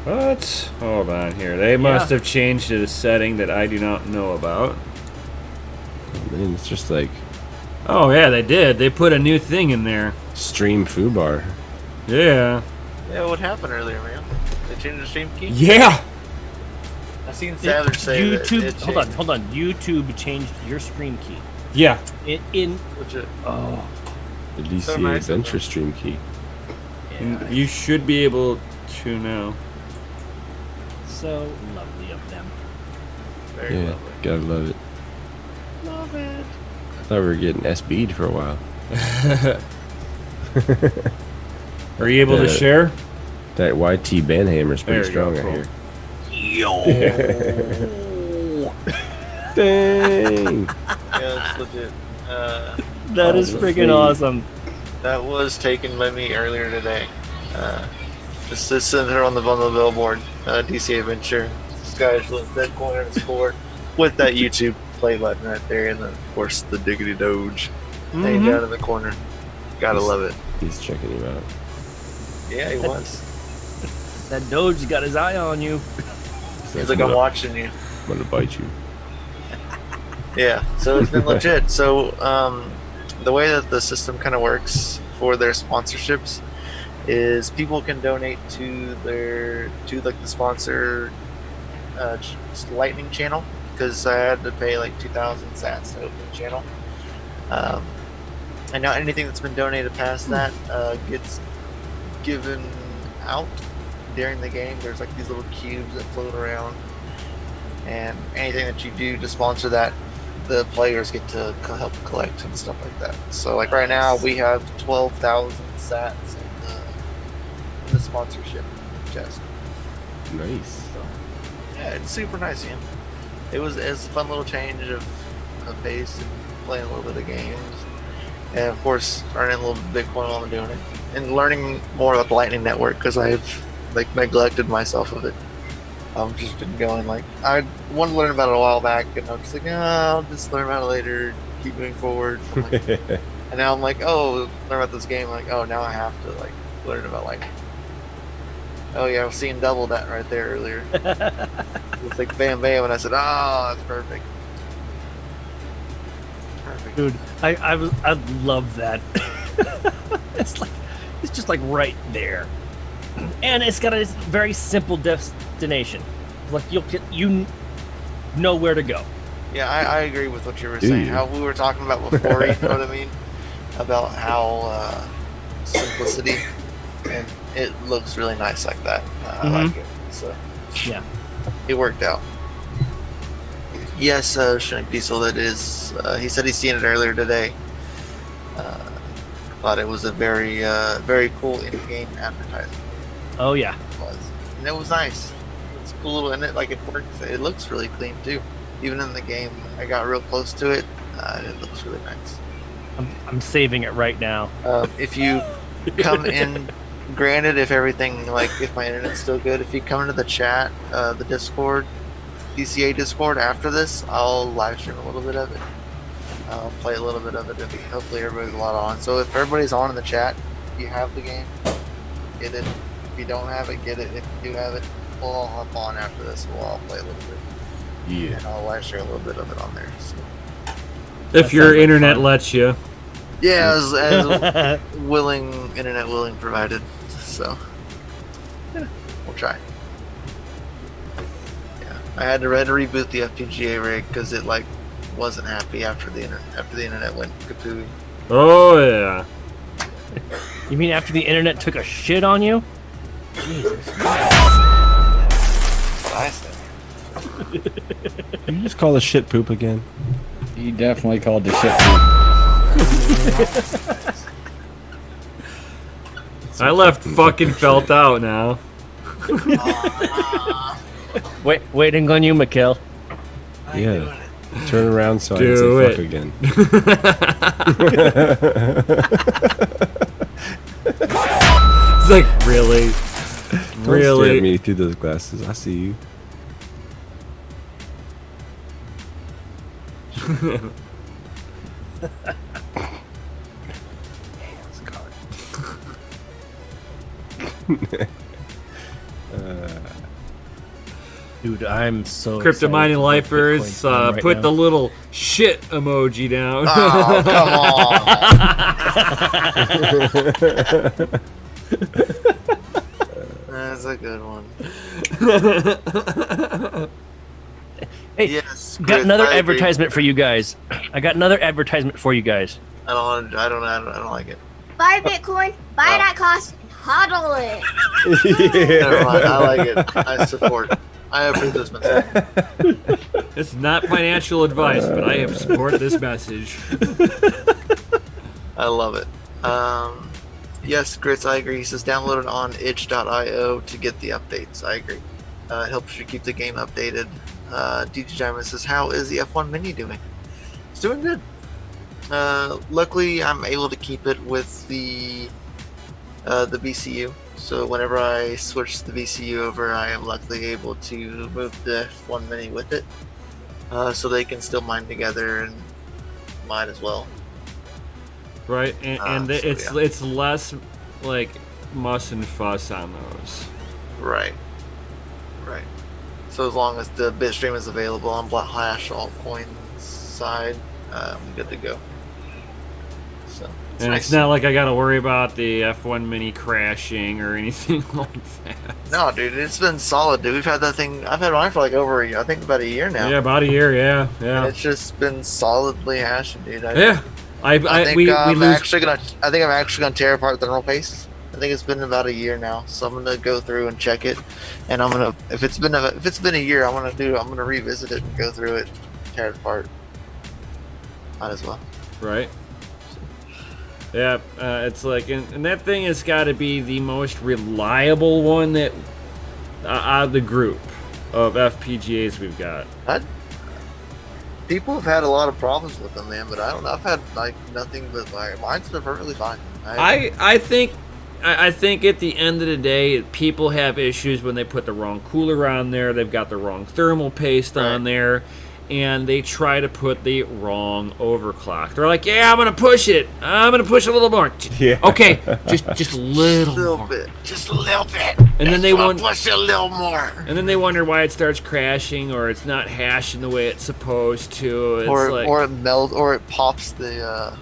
What? Hold on here. They must have changed a setting that I do not know about. And it's just like Oh yeah, they did. They put a new thing in there. stream foobar. Yeah. Yeah, what happened earlier, man? They changed the stream key? Yeah. I seen Savage say YouTube. that. Hold on. YouTube changed your screen key. Yeah. Legit. Oh, The DCA So nice of adventure them. stream key. And you should be able to now. so lovely of them. Very Yeah, lovely. gotta love it. Love it. I thought we were getting SB'd for a while. Are you able to Yeah. share? That YT bandhammer's There pretty you go, strong, I cool. hear. Yo. Dang! Yeah, it's legit. That is Oh, freaking sweet. awesome. That was taken by me earlier today. Just sitting there on the billboard, DCA Adventure, Sky's Bitcoin _ with that YouTube play button right there, and then of course the Diggity Doge hanging down in the corner. Gotta love it. He's checking you out. Yeah, he was. That Doge got his eye on you. He's like, I'm watching you. I'm gonna bite you. Yeah, so it's been legit. So the way that the system kind of works for their sponsorships is people can donate to like the sponsor Lightning channel, because I had to pay like 2,000 sats to open the channel. And now anything that's been donated past that gets given out during the game. There's like these little cubes that float around, and anything that you do to sponsor that, the players get to help collect and stuff like that. So like right now we have 12,000 sats in the sponsorship. chest. Nice. So, yeah, it's super nice, you know. It's a fun little change of pace and playing a little bit of games. And of course, earning a little Bitcoin while I'm doing it. And learning more about the Lightning Network because I've like neglected myself of it. I've just been going like, I wanted to learn about it a while back and I was just like, I'll just learn about it later, keep moving forward. Like, and now I'm like, oh, learn about this game. Like, oh, now I have to like learn about Lightning. Oh yeah, I was seeing double that right there earlier. It's like bam bam, and I said, oh, that's perfect. Perfect. Dude, I love that. It's just like right there, and it's got a very simple destination. Like you know where to go. Yeah, I agree with what you were saying. How we were talking about before, you know what I mean? About how simplicity, and it looks really nice like that. I like it. So yeah, it worked out. Yes, Shiny Diesel, that is. He said he's seen it earlier today. Thought it was a very, very cool in-game advertisement. Oh yeah, It was, and it was nice. It's cool, and it works. It looks really clean too. Even in the game, I got real close to it. It looks really nice. I'm saving it right now. If you come in, granted, if everything if my internet's still good, if you come into the chat, the Discord, DCA Discord after this, I'll live stream a little bit of it. I'll play a little bit of it. Hopefully everybody's a lot on. So if everybody's on in the chat, if you have the game, get it. If you don't have it, get it. If you do have it, we'll all hop on after this. We'll all play a little bit. Yeah. And I'll live stream a little bit of it on there. So. If your internet lets you. Yeah, as internet willing provided. So yeah, we'll try. Yeah, I had to reboot the FPGA rig because it wasn't happy after the internet went kapooey. Oh yeah. You mean after the internet took a shit on you? Jesus. That's what I said. Can you just call the shit poop again? He definitely called the shit. I left fucking felt out now. Waiting on you, Mikkel. Yeah. Turn around so I Do can say it. fuck again. It's like, really? Don't stare at Really? me through those glasses. I see you. Dude, I'm so Crypto excited mining for lifers, Bitcoin right put now. the little shit emoji down. Oh, come on. That's a good one. Hey, Yes. got Chris, another I agree. advertisement for you guys. I got another advertisement for you guys. I don't like it. Buy Bitcoin, buy it at cost, hodl it. Never mind. I like it. I support. I approve this message. It's not financial advice, but I support this message. I love it. Yes, Grits, I agree. He says download it on itch.io to get the updates. I agree. It helps you keep the game updated. DJ Diamond says, how is the F1 Mini doing? It's doing good. Luckily, I'm able to keep it with the BCU. So whenever I switch the BCU over, I am luckily able to move the F1 Mini with it. So they can still mine together and mine as well. Right? And So, it's less like muss and fuss on those. Right. So as long as the bitstream is available on Black Hash altcoins side, I'm good to go. So And nice. it's not like I gotta worry about the F1 Mini crashing or anything like that. No, dude, it's been solid, dude. We've had that thing. I've had mine for over a year. I think about a year now. Yeah, about a year. Yeah. And it's just been solidly hashing, dude. Yeah. I think we I'm lose. actually gonna tear apart the neural paste. I think it's been about a year now, so I'm gonna go through and check it, and I'm gonna if it's been a year, I'm gonna revisit it and go through it, tear it apart. Might as well. Right. Yeah, it's like, and that thing has got to be the most reliable one that out of the group of FPGAs we've got. People have had a lot of problems with them, man, but I don't know. I've had like nothing but like mine's been perfectly fine. I think at the end of the day, people have issues when they put the wrong cooler on there. They've got the wrong thermal paste on there, and they try to put the wrong overclock. They're like, "Yeah, I'm gonna push it. I'm gonna push a little more." Yeah. Okay, just a little more. bit, just a little bit. And then they want push a little more. And then they wonder why it starts crashing, or it's not hashing the way it's supposed to. It's Or it melts, or it pops the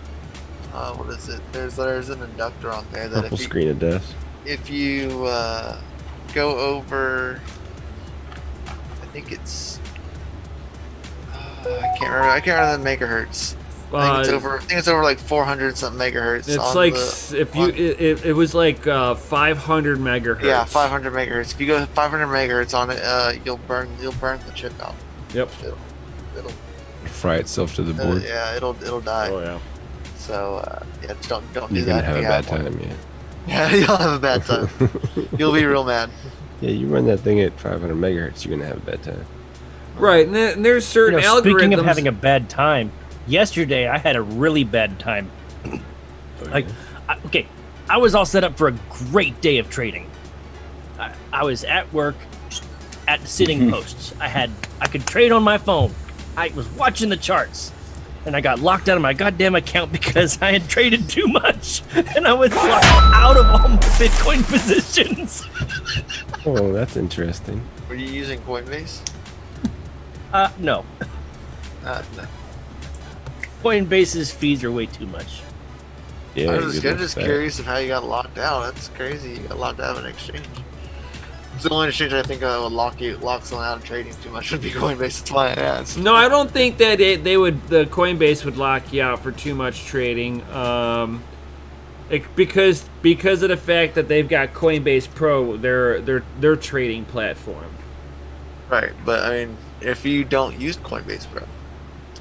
what is it? There's an inductor on there that Purple screen of death. if you go over, I think it's I can't remember the megahertz. I think it's over like 400 something megahertz. It's on like the, it was like 500 megahertz. Yeah, 500 megahertz. If you go 500 megahertz on it, you'll burn the chip out. Yep. It'll Fry itself to the board. yeah, it'll die. Oh yeah. So yeah, just don't do You're that. gonna have if a you bad one. time, yeah. Yeah, you'll have a bad time. You'll be real mad. Yeah, you run that thing at 500 megahertz, you're gonna have a bad time. Right, and there's certain algorithms. Speaking of having a bad time, yesterday I had a really bad time. I was all set up for a great day of trading. I was at work, at the sitting posts. I could trade on my phone. I was watching the charts, and I got locked out of my goddamn account because I had traded too much, and I was locked out of all my Bitcoin positions. Oh, that's interesting. Were you using Coinbase? No. No. Coinbase's fees are way too much. Yeah, I'm just good with that. curious of how you got locked out. That's crazy. You got locked out of an exchange. It's the only exchange I think would lock someone out of trading too much would be Coinbase. That's why I asked. No, I don't think that the Coinbase would lock you out for too much trading. Because of the fact that they've got Coinbase Pro, their trading platform. Right, but I mean, if you don't use Coinbase Pro,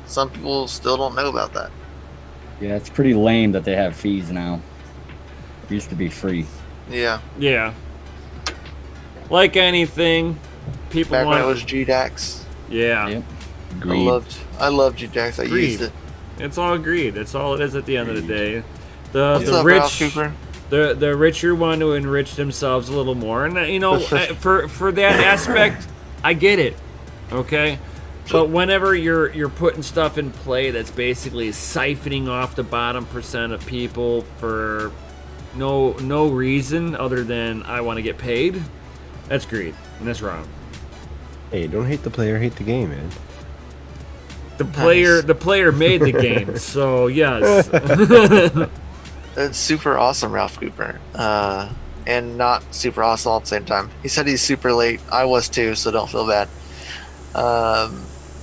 some people still don't know about that. Yeah, it's pretty lame that they have fees now. It used to be free. Yeah. Yeah. Like anything, people Back when want. it was GDAX. Yeah. Yep. Greed. I loved GDAX. I Greed. used it. It's all greed. That's all it is at the end of the day. What's The up, Ralph rich, Cooper? the richer want to enrich themselves a little more, and for that aspect, I get it. Okay. But whenever you're putting stuff in play that's basically siphoning off the bottom % of people for no reason other than I want to get paid, that's greed, and that's wrong. Hey, don't hate the player, hate the game, man. The player made the game, so yes. It's super awesome, Ralph Cooper. And not super awesome all at the same time. He said he's super late. I was too, so don't feel bad.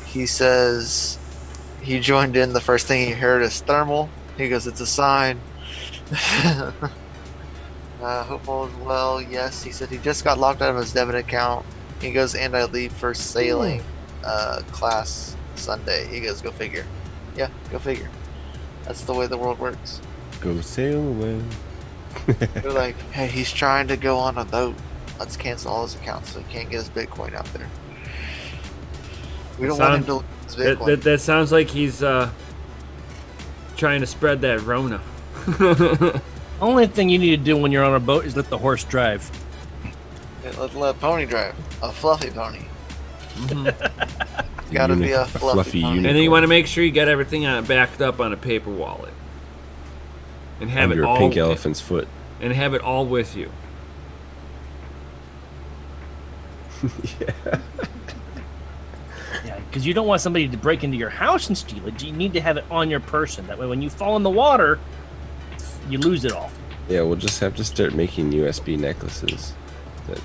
He says he joined in. The first thing he heard is thermal. He goes, "It's a sign." Hope all is well. Yes, he said he just got locked out of his debit account. He goes, "And I leave for sailing class Sunday." He goes, "Go figure." Yeah, go figure. That's the way the world works. Go sail away. They're like, "Hey, he's trying to go on a boat. Let's cancel all his accounts so he can't get his Bitcoin out there." We don't want him to lose his Bitcoin. That sounds like he's trying to spread that Rona. Only thing you need to do when you're on a boat is let the horse drive. Let a pony drive. A fluffy pony. Mm-hmm. Gotta be a fluffy pony. And then you want to make sure you got everything backed up on a paper wallet, and have Under it a all pink elephant's foot. and have it all with you. Yeah, because you don't want somebody to break into your house and steal it. You need to have it on your person. That way, when you fall in the water, you lose it all. Yeah, we'll just have to start making USB necklaces that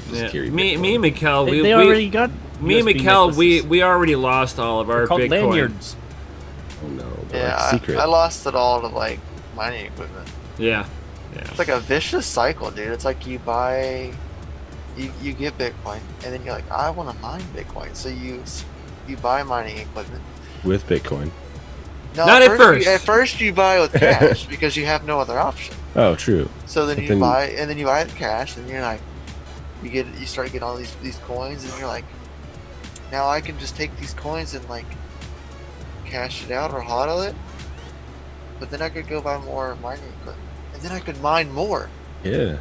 just carry. Me Bitcoin. and Mikkel, They already got me and USB Mikkel, necklaces. we already lost all of our They're called Bitcoin. lanyards. Oh no, but Yeah, like secret. I lost it all to like mining equipment. Yeah. It's like a vicious cycle, dude. It's like you buy, you get Bitcoin, and then you're like, I want to mine Bitcoin. So you buy mining equipment. With Bitcoin. No, Not at first. At first you buy with cash because you have no other option. Oh, true. So then But you then- buy, and then you buy it cash, and you're like, you start getting all these coins, and you're like, now I can just take these coins and like cash it out or hodl it. But then I could go buy more mining equipment, and then I could mine more. Yeah.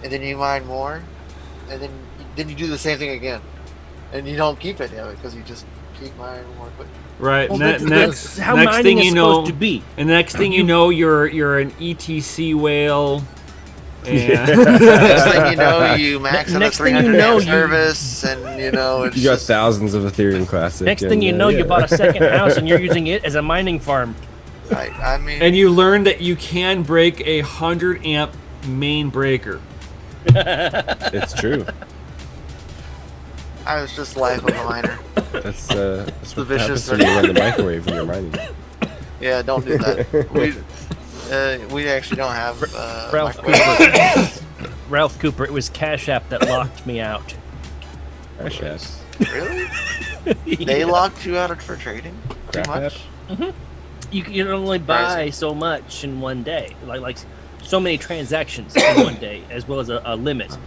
And then you mine more, and then you do the same thing again, and you don't keep any of it because you just keep mining more equipment. Right. Well, next that's how next mining thing is you know, supposed to be. and next thing you know, you're an ETC whale. And Next thing you know, you max out a Next thing you 300 know, amp you- service, and you know it's You got just, thousands of Ethereum Classic. Next thing you know, you bought a second house and you're using it as a mining farm. I mean, and you learn that you can break a 100 amp main breaker. It's true. I was just life of a miner. That's The what vicious happens when you run the microwave when you're mining. Yeah, don't do that. We actually don't have Ralph microwave. Ralph Cooper, it was Cash App that locked me out. Crash apps. Really? They locked you out for trading? Too Crap much? You can only buy Crazy. so much in one day, like so many transactions in one day, as well as a limit.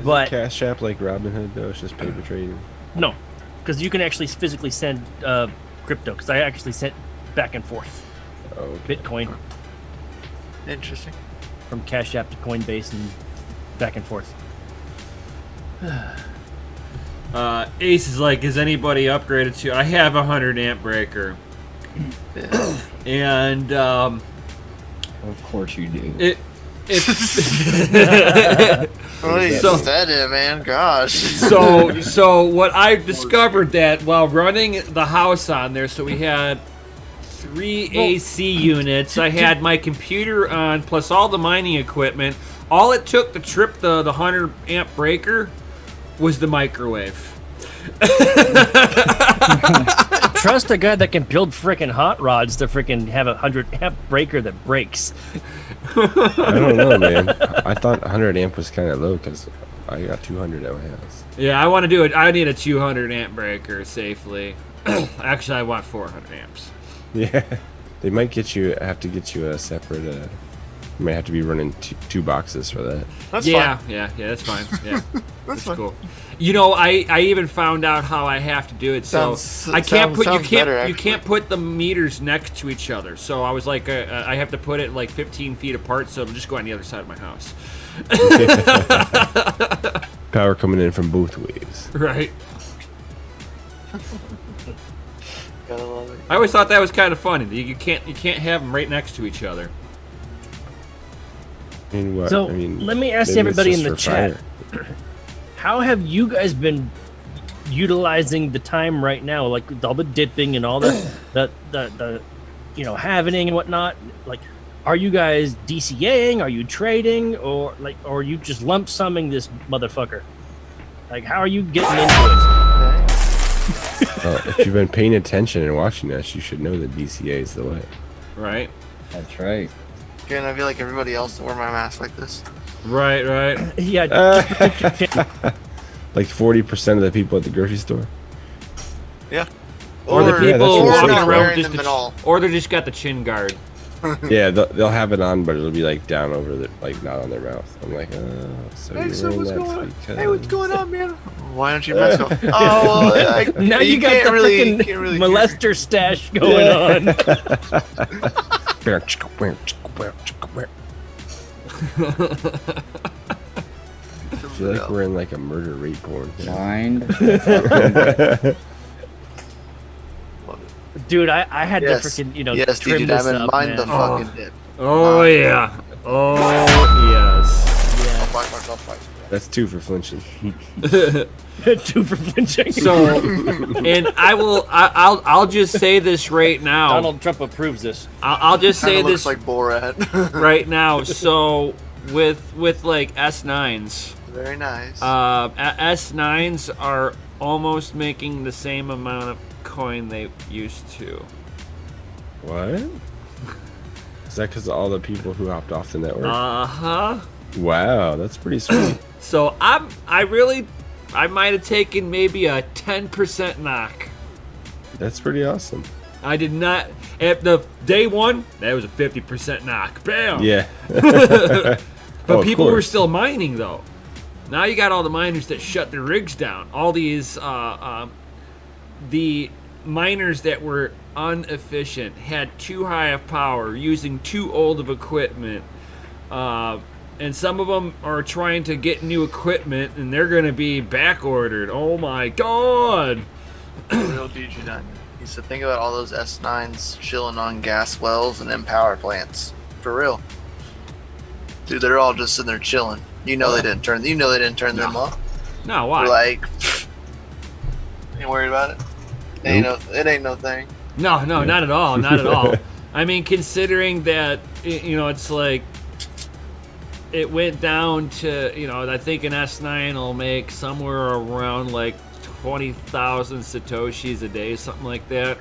But Cash App like Robinhood though, it's just paper trading. no, because you can actually physically send crypto. Because I actually sent back and forth Oh, okay. Bitcoin Interesting. from Cash App to Coinbase and back and forth. Ace is like, is anybody upgraded to? I have a 100 amp breaker, Yeah. and Of course you do. it. Well, you So- said it, man. Gosh. So what I've discovered that while running the house on there, so we had 3 AC units. I had my computer on, plus all the mining equipment. All it took to trip the 100 amp breaker was the microwave. Trust a guy that can build freaking hot rods to freaking have a 100 amp breaker that breaks. I don't know, man. I thought 100 amp was kind of low because I got 200 at my house. Yeah, I want to do it. I need a 200 amp breaker safely. Actually, I want 400 amps. Yeah, they might have to get you a separate. You might have to be running two boxes for that. That's yeah, fine. yeah, that's fine. Yeah, That's fine. cool. You know, I even found out how I have to do it. So I can't put sounds better, you can't put the meters next to each other. So I was like, I have to put it like 15 feet apart, so it'll just go on the other side of my house. Power coming in from both ways. Right. Gotta love it. I always thought that was kind of funny. You can't have them right next to each other. I mean, what? So I mean, let me ask maybe everybody it's in the just for chat. fire. How have you guys been utilizing the time right now, like with all the dipping and all the halvening and whatnot? Like, are you guys DCAing? Are you trading, or are you just lump summing this motherfucker? Like, how are you getting into it? If you've been paying attention and watching us, you should know that DCA is the way. Right. That's right. Can I be like everybody else to wear my mask like this? Right. Yeah, Like 40% of the people at the grocery store. Yeah. Or the Yeah, people that's or walking not around wearing with them just at all. or they just got the chin guard. Yeah, they'll have it on, but it'll be like down over the, like not on their mouth. I'm like, so Hey, you're so wearing what's that going on? because- Hey, what's going on, man? Why don't you mask off? Oh, well, now you got can't the really, freaking can't really molester stash going on. I feel like we're in like a murder rate porn. Mind. Dude, I had Yes. to freaking Yes, trim DJ this Diamond, up, mind the man. fucking dip. Oh yeah. Oh yes. Yeah. That's 2 for flinching. 2 for flinching. So, and I'll just say this right now. Donald Trump approves this. I'll just say Kinda looks this like Borat. right now. So with like S9s, Very nice. S9s are almost making the same amount of coin they used to. What? Is that because of all the people who hopped off the network? Uh-huh. Wow, that's pretty sweet. So I might have taken maybe a 10% knock. That's pretty awesome. I did not at the day one. That was a 50% knock. Bam. Yeah. But Oh, of people were course. still mining though. Now you got all the miners that shut their rigs down. All these, the miners that were inefficient, had too high of power, using too old of equipment, and some of them are trying to get new equipment, and they're going to be back ordered. Oh my god! Real DG Diamond. He said, think about all those S9s chilling on gas wells and then power plants. For real. Dude, they're all just sitting there chilling. You know they didn't turn them off. No, why? We're like, ain't worried about it. It ain't no thing. No, not at all. Not at all. I mean, considering that, it's like, it went down to, I think an S9 will make somewhere around like 20,000 Satoshis a day, something like that.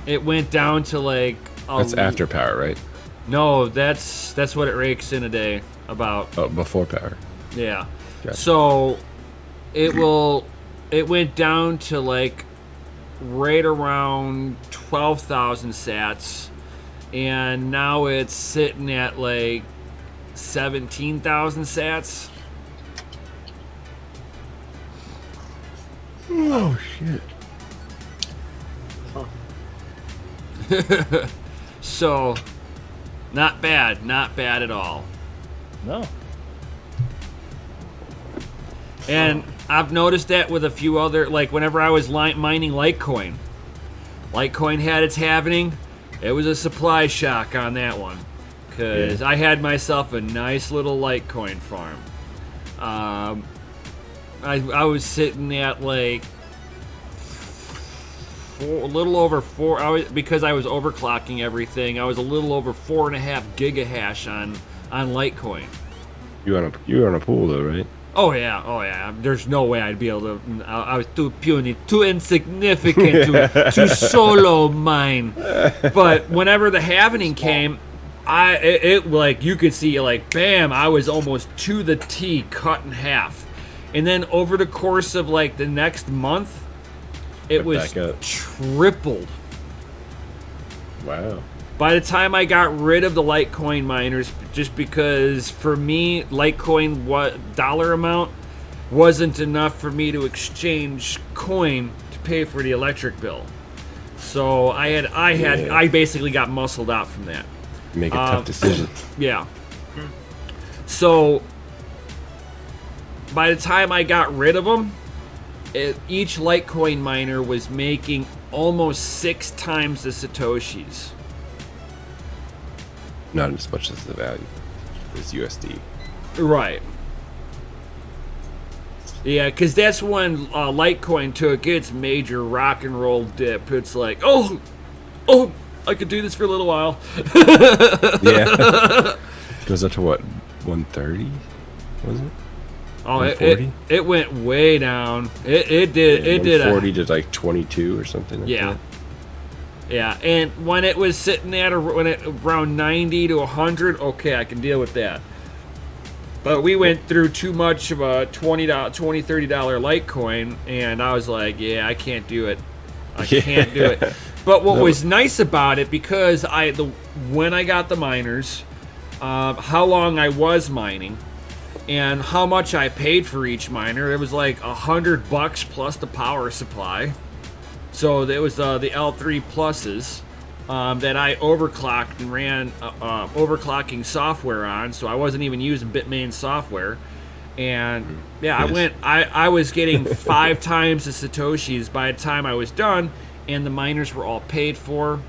It went down to like... That's after power, right? No, that's what it rakes in a day, about. Oh, before power. Yeah. Gotcha. So, it went down to like right around 12,000 sats, and now it's sitting at like 17,000 sats. Oh shit. So, not bad at all. No. And I've noticed that with a few other, like whenever I was mining Litecoin had its halvening. It was a supply shock on that one, because I had myself a nice little Litecoin farm. I was sitting at like a little over 4. Because I was overclocking everything. I was a little over 4.5 gigahash on Litecoin. You were on a pool though, right? Oh yeah. There's no way I'd be able to. I was too puny, too insignificant to solo mine. But whenever the halvening came, it like you could see like bam, I was almost to the T, cut in half. And then over the course of like the next month, it was tripled. Wow. By the time I got rid of the Litecoin miners, just because for me, Litecoin dollar amount wasn't enough for me to exchange coin to pay for the electric bill. So I basically got muscled out from that. Make a tough decision. Yeah. So by the time I got rid of them, each Litecoin miner was making almost 6 times the Satoshis. Not as much as the value as USD. Right. Yeah, because that's when Litecoin took its major rock and roll dip. It's like, oh, I could do this for a little while. Yeah. Goes up to what, 130? Was it? Oh, it went way down. It did. Yeah, it did. 140 to like 22 or something. Like that. Yeah, and when it was sitting at around 90 to 100, okay, I can deal with that. But we went through too much of a $20, $30 Litecoin, and I was like, yeah, I can't do it. I can't do it. But what was nice about it, because when I got the miners, how long I was mining, and how much I paid for each miner, it was like $100 plus the power supply. So it was the L3 pluses that I overclocked and ran overclocking software on, so I wasn't even using Bitmain software. And yeah, I was getting 5 times the Satoshis by the time I was done, and the miners were all paid for.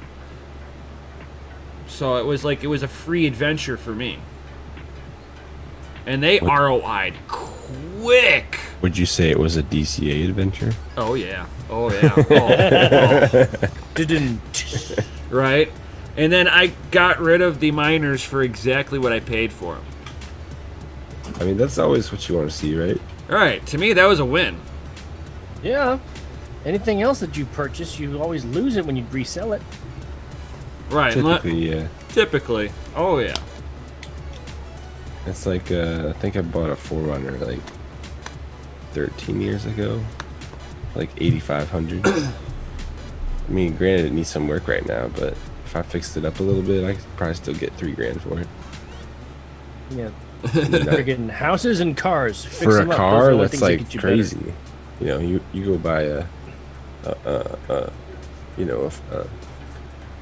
So it was a free adventure for me. And they ROI'd quick. Would you say it was a DCA adventure? Oh yeah. Oh. Didn't. Right? And then I got rid of the miners for exactly what I paid for them. I mean, that's always what you want to see, right? Right. To me, that was a win. Yeah. Anything else that you purchase, you always lose it when you resell it. Right. Typically, yeah. Typically. Oh yeah. It's like, I think I bought a 4Runner like 13 years ago. Like 8,500. I mean, granted, it needs some work right now, but if I fixed it up a little bit, I could probably still get $3,000 for it. Yeah. Freaking houses and cars. Fix For a them up. Those are car, the only that's things that like get you better. crazy. You know, you go buy a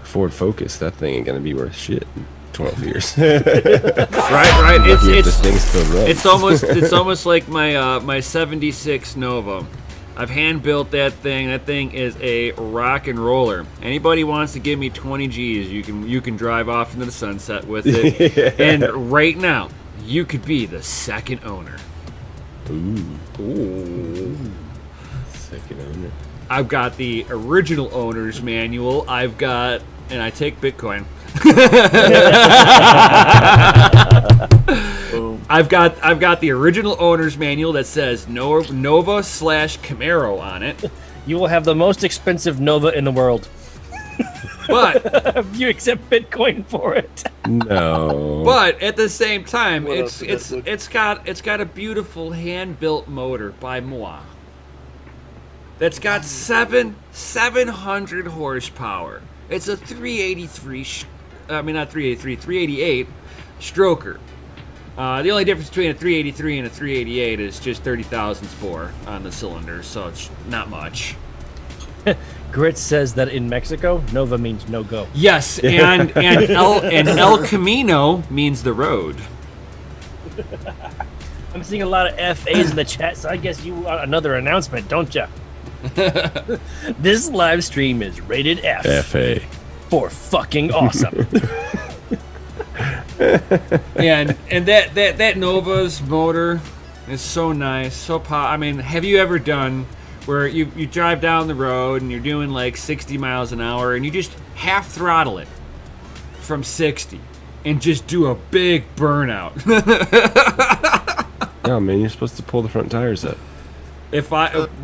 Ford Focus. That thing ain't gonna be worth shit in 12 years. Right. This thing still runs. It's almost like my 76 Nova. I've hand built that thing. That thing is a rock and roller. Anybody wants to give me 20 G's, you can drive off into the sunset with it. Yeah. And right now, you could be the second owner. Ooh. Second owner. I've got the original owner's manual. And I take Bitcoin. I've got the original owner's manual that says Nova/Camaro on it. You will have the most expensive Nova in the world. But If you accept Bitcoin for it. No. But at the same time, What else it's did that it's got a beautiful hand-built motor by Moi. That's got 700 horsepower. It's a 388 stroker. The only difference between a 383 and a 388 is just 30,000 spore on the cylinder, so it's not much. Grit says that in Mexico, Nova means no go. Yes, and El Camino means the road. I'm seeing a lot of FAs in the chat, so I guess you want another announcement, don't ya? This live stream is rated F FA. for fucking awesome. and that Nova's motor is so nice, so I mean, have you ever done where you drive down the road and you're doing like 60 miles an hour and you just half throttle it from 60 and just do a big burnout? No, man, you're supposed to pull the front tires up.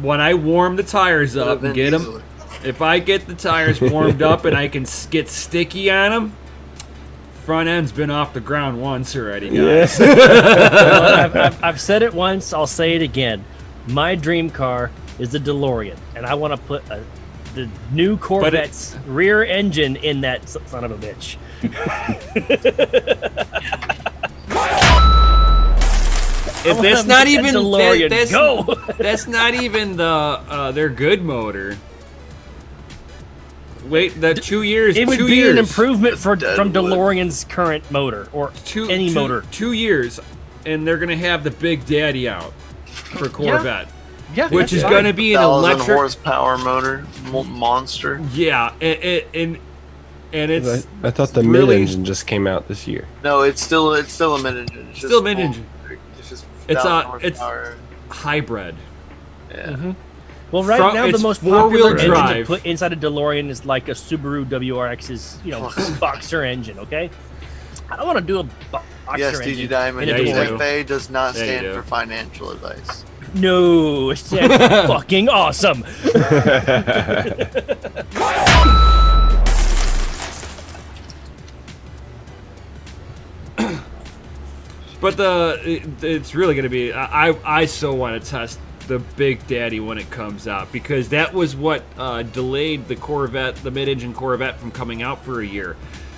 When I warm the tires up and get them, if I get the tires warmed up and I can get sticky on them, front end's been off the ground once already, guys. Well, I've said it once, I'll say it again. My dream car is the DeLorean, and I want to put the new Corvette's rear engine in that son of a bitch. That's not even DeLorean. Go. That's not even their good motor. Wait, the 2 years. It would 2 be years. an improvement from Deadwood. DeLorean's current motor or any motor. 2 years, and they're gonna have the Big Daddy out for Corvette, Yeah, which is that's gonna fine. be an 1,000 electric. horsepower motor monster. Yeah, and it's I thought the really- mid-engine just came out this year. No, it's still a mid-engine. It's Still just mid-engine. It's just It's 1,000 it's horsepower. hybrid. Yeah. Well, right Front- now the it's most four-wheel popular engine to drive. put inside a DeLorean is like a Subaru WRX's, boxer engine. Okay, I don't want to do a boxer Yes, engine. DG Diamond. in a Yeah, you DeLorean. do. FA does not Yeah, you stand do. for financial advice. No, it's fucking awesome. But it's really going to be. I so want to test the Big Daddy when it comes out, because that was what delayed the Corvette, the mid-engine Corvette, from coming out for a year.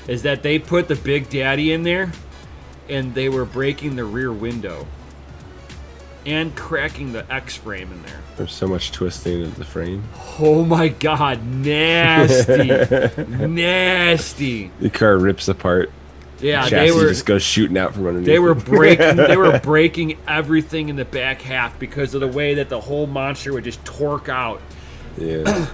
Is that they put the Big Daddy in there, and they were breaking the rear window and cracking the X-frame in there. There's so much twisting of the frame. Oh my God, nasty, nasty. The car rips apart. Yeah, Chassis they were. just goes shooting out from underneath. They were it. breaking. They were breaking everything in the back half because of the way that the whole monster would just torque out. Yeah.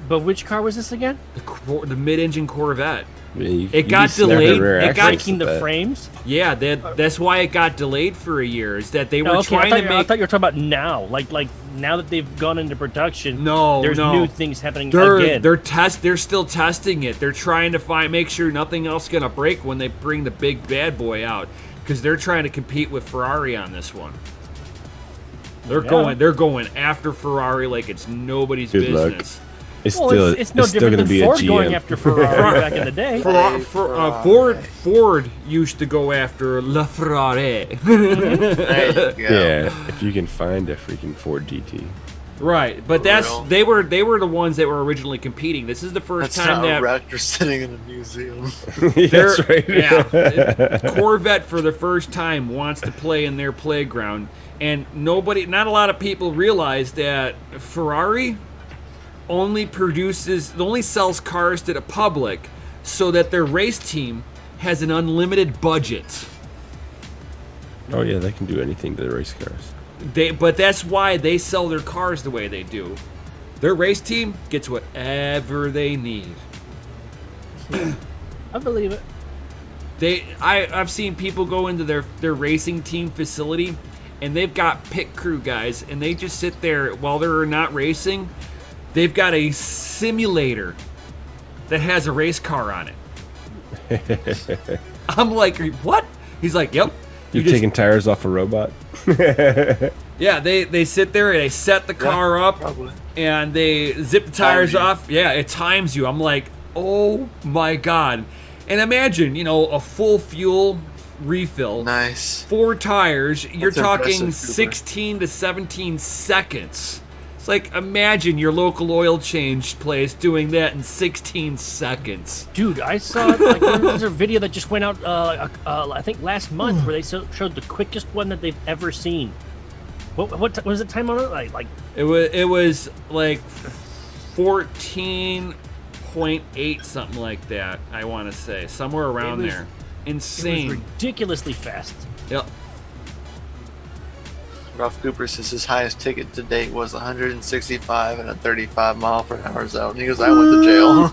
But which car was this again? The mid-engine Corvette. Man, It got be snapping delayed. rear It got axles Breaking with the that. frames? Yeah, that's why it got delayed for a year. Is that they were Oh, okay, trying I to thought make. you were talking about now, like now that they've gone into production. No, there's no. new things happening They're again. They're still testing it. They're trying to make sure nothing else is gonna break when they bring the big bad boy out, because they're trying to compete with Ferrari on this one. They're going after Ferrari like it's nobody's Good luck. business. It's Well, still, it's no still different going to than be a Ford GM. going after Ferrari back in the day. Ford used to go after La Ferrari. There you go. Yeah, if you can find a freaking Ford GT. Right, but For they real. were the ones that were originally competing. This is the first That's time not that wrecked or sitting in a museum. That's right. yeah, Corvette for the first time wants to play in their playground, and not a lot of people realize that Ferrari only sells cars to the public so that their race team has an unlimited budget. Oh yeah, they can do anything to the race cars. But that's why they sell their cars the way they do. Their race team gets whatever they need. I believe it. I've seen people go into their racing team facility, and they've got pit crew guys, and they just sit there while they're not racing. They've got a simulator that has a race car on it. I'm like, what? He's like, yep. You're taking tires off a robot. Yeah, they sit there and they set the car up Probably. and they zip the tires Times you. off. Yeah, it times you. I'm like, oh my god. And imagine, a full fuel refill, Nice. 4 tires. You're That's talking impressive, Cooper. 16 to 17 seconds. It's like, imagine your local oil change place doing that in 16 seconds. Dude, I saw like there's a video that just went out I think last month where they showed the quickest one that they've ever seen. What was the time on it? Like It was like 14.8, something like that. I want to say somewhere around was- there. it Insane. was ridiculously fast. Yep. Ralph Cooper says his highest ticket to date was 165 in a 35 mile per hour zone. He goes, I went to jail.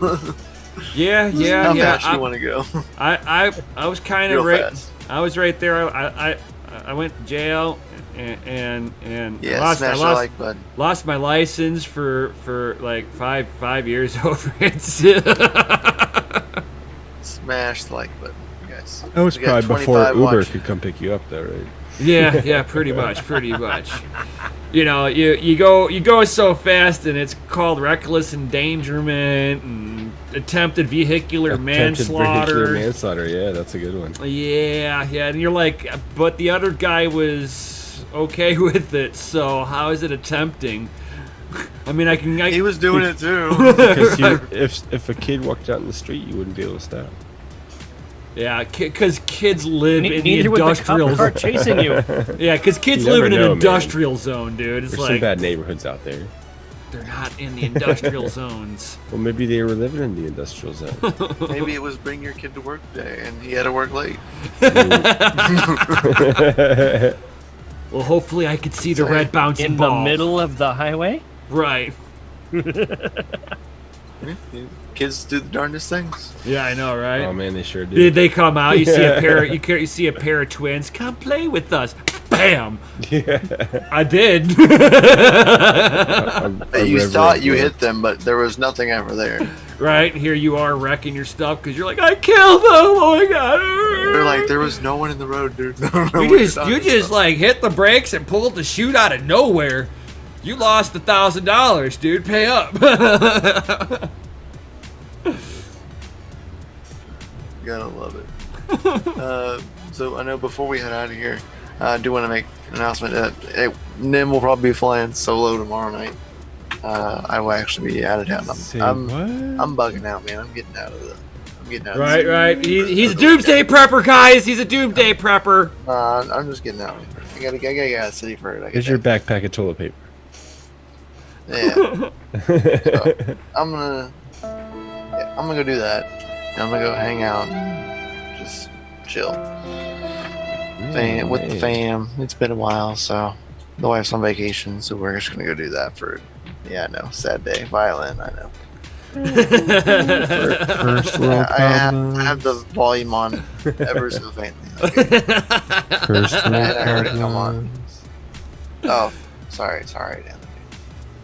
Yeah. How fast you want to go? I was kind Real of right. fast. I was right there. I went to jail and Yeah, I smash the lost like button. lost my license for like five years over it. Smash the like button, guys. That was We got probably before 25 Uber watching. could come pick you up, though, right? Yeah, pretty much. You go so fast, and it's called reckless endangerment and attempted vehicular Attempted manslaughter. vehicular manslaughter. Yeah, that's a good one. Yeah, and you're like, but the other guy was okay with it, so how is it attempting? I mean, He was doing it too. Because if a kid walked out in the street, you wouldn't be able to stop. yeah, because kids live in the Neither would the industrial cop car chasing you. Yeah, because kids You live never in an know, man. industrial zone, dude. It's There's some like bad neighborhoods out there. they're not in the industrial zones. Well, maybe they were living in the industrial zone. Maybe it was bring your kid to work day and he had to work late. Well, hopefully I could see the Sorry. red bouncing In ball. the middle of the highway? Right. Kids do the darndest things. Yeah, I know, right? Oh man, they sure Did did. they come out? You see a pair. You see a pair of twins. Come play with us. Bam! Yeah. I did. You thought you hit them, but there was nothing ever there. Right here, you are wrecking your stuff because you're like, I killed them. Oh my god! They're like, there was no one in the road, dude. You just like hit the brakes and pulled the chute out of nowhere. You lost $1,000, dude. Pay up. Gotta love it. So I know before we head out of here, I do want to make an announcement that Nim will probably be flying solo tomorrow night. I will actually be out of town. I'm bugging out, man. I'm getting out of the. Right. He's a doomsday prepper, guys. He's a doomsday prepper. I'm just getting out. I gotta get out of the city for it. Here's your backpack of toilet paper. Yeah. So, I'm gonna go do that. And I'm gonna go hang out, just chill. With the fam. It's been a while, so the wife's on vacation, so we're just gonna go do that for. Yeah, I know. Sad day. Violin. I know. First world I have the volume on ever so faintly. First And I heard it come world on. Oh, sorry, Dan.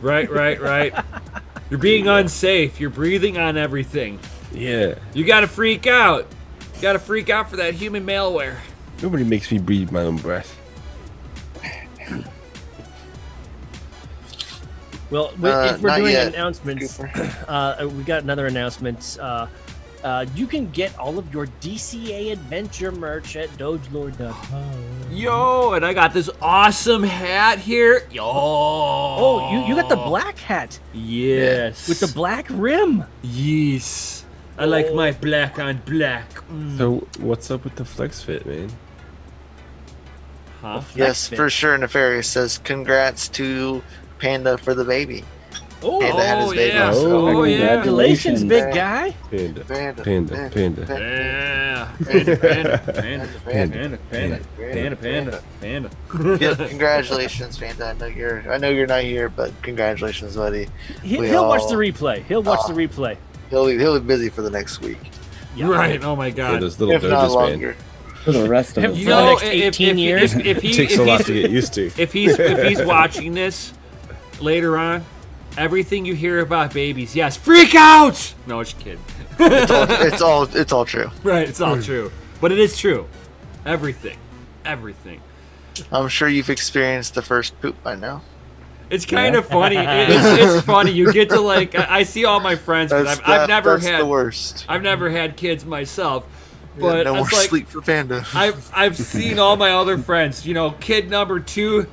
Right. You're being unsafe. You're breathing on everything. Yeah. You gotta freak out. You gotta freak out for that human malware. Nobody makes me breathe my own breath. Well, if we're Not doing yet, announcements, Cooper. we got another announcement. you can get all of your DCA adventure merch at dogelord.com. Yo, and I got this awesome hat here. Yo. Oh, you got the black hat Yes. with the black rim. Yes. I like my black on black. So what's up with the flex fit, man? Huh? Yes, Fit. for sure. Nefarious says, congrats to Panda for the baby. Oh, Panda had his baby. yeah. Oh, Oh, yeah. congratulations, big guy. Panda. Panda. Panda. Panda. Yeah. Panda. Yeah, congratulations, Panda. I know you're not here, but congratulations, buddy. He'll watch the replay. He'll watch the replay. He'll be busy for the next week, Yeah. Right. Oh my Yeah, God. those little if not Doges, man. longer. For the rest of Have us. you You For the know, next 18 years? if It takes a lot to get used to. if he's watching this later on, everything you hear about babies, yes, freak out. No, just kidding. It's all true. Right, it's all true, but it is true. Everything. I'm sure you've experienced the first poop by now. It's kind of funny. It's funny. You get to I see all my friends. 'Cause I've never that's had the worst. I've never had kids myself, Yeah, but no more it's like sleep for Panda. I've seen all my other friends. You know, kid number 2,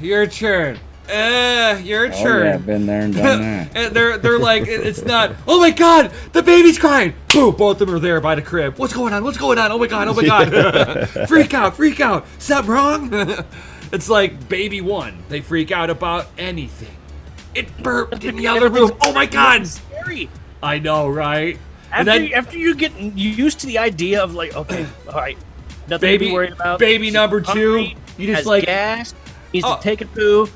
your turn. Your Oh, turn. yeah, I've been there and done that. And they're like, it's not, oh my God, the baby's crying. Boom, both of them are there by the crib. What's going on? Oh my God. freak out. Something wrong? It's like baby 1. They freak out about anything. It burped in the other room. Oh my God. Scary. I know, right? And then After you get used to the idea of okay, all right, nothing to be worried about. baby number 2, Hungry, you just has gas, needs Oh. to take a poo.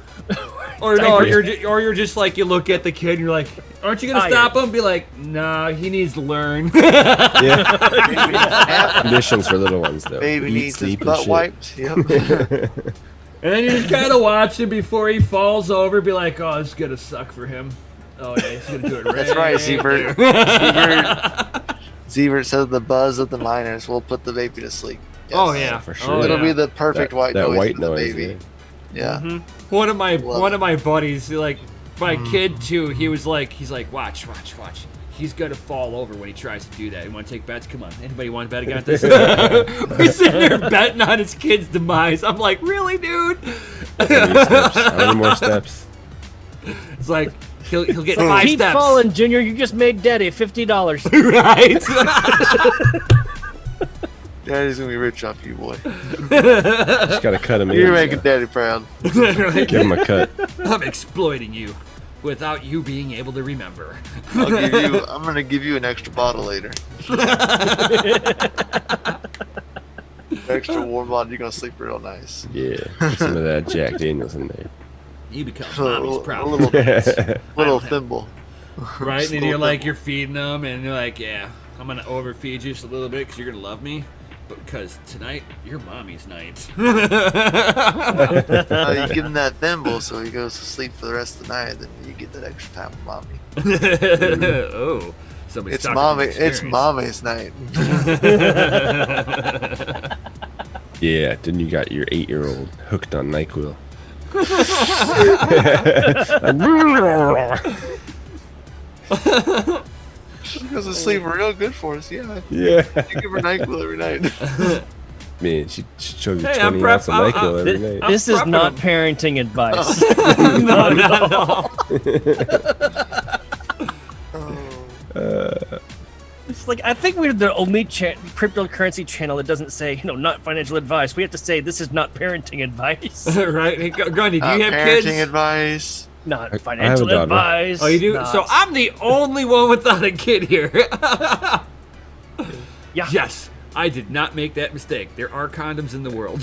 or you're just like, you look at the kid and you're like, aren't you gonna Tired. stop him? Be like, nah, he needs to learn. Yeah. Conditions for little ones, though. Baby Eat, needs his sleep, and butt shit. wiped. Yep. And then you just kind of watch him before he falls over. Be like, oh, this is gonna suck for him. Oh yeah, he's gonna do it right. That's right, Zebert. Zebert says the buzz of the miners will put the baby to sleep. Yes. Oh yeah, for sure. Oh, It'll yeah. be the perfect white that noise white for the noise, baby. yeah. Yeah. One of my Love it. buddies, my kid too. He's like, watch. He's gonna fall over when he tries to do that. You want to take bets? Come on, anybody want to bet against this? We're sitting there betting on his kid's demise. I'm like, really, dude? How many more steps? It's like he'll get So 5 keep steps. falling, Junior. You just made Daddy $50. Right? Daddy's gonna be rich off you, boy. Just gotta cut him in. You're making Daddy proud. Give him a cut. I'm exploiting you without you being able to remember. I'm gonna give you an extra bottle later. Extra warm bottle. You're gonna sleep real nice. Yeah. Put some of that Jack Daniels in there. You become A mommy's little, problem. little thimble. Right? And then Little you're like, thimble. you're feeding them, and you're like, yeah, I'm gonna overfeed you just a little bit because you're gonna love me, but because tonight you're mommy's night. You give him that thimble so he goes to sleep for the rest of the night. Then you get that extra time with mommy. Oh, somebody's It's talking mommy. from It's experience. mommy's night. Yeah, then you got your 8-year-old hooked on NyQuil. She goes to sleep real good for us. Yeah. Yeah. You give her NyQuil every night. Man, she shows you Hey, I'm 20 prep- ounces of I'm- NyQuil every This, night. this is prepping not him. parenting advice. No, not at all. It's like I think we're the only cryptocurrency channel that doesn't say, not financial advice. We have to say this is not parenting advice, Right? Hey, Grundy, do you have parenting kids? advice. not I financial have a daughter. advice. Oh, you do? not- So I'm the only one without a kid here. yeah. Yes, I did not make that mistake. There are condoms in the world.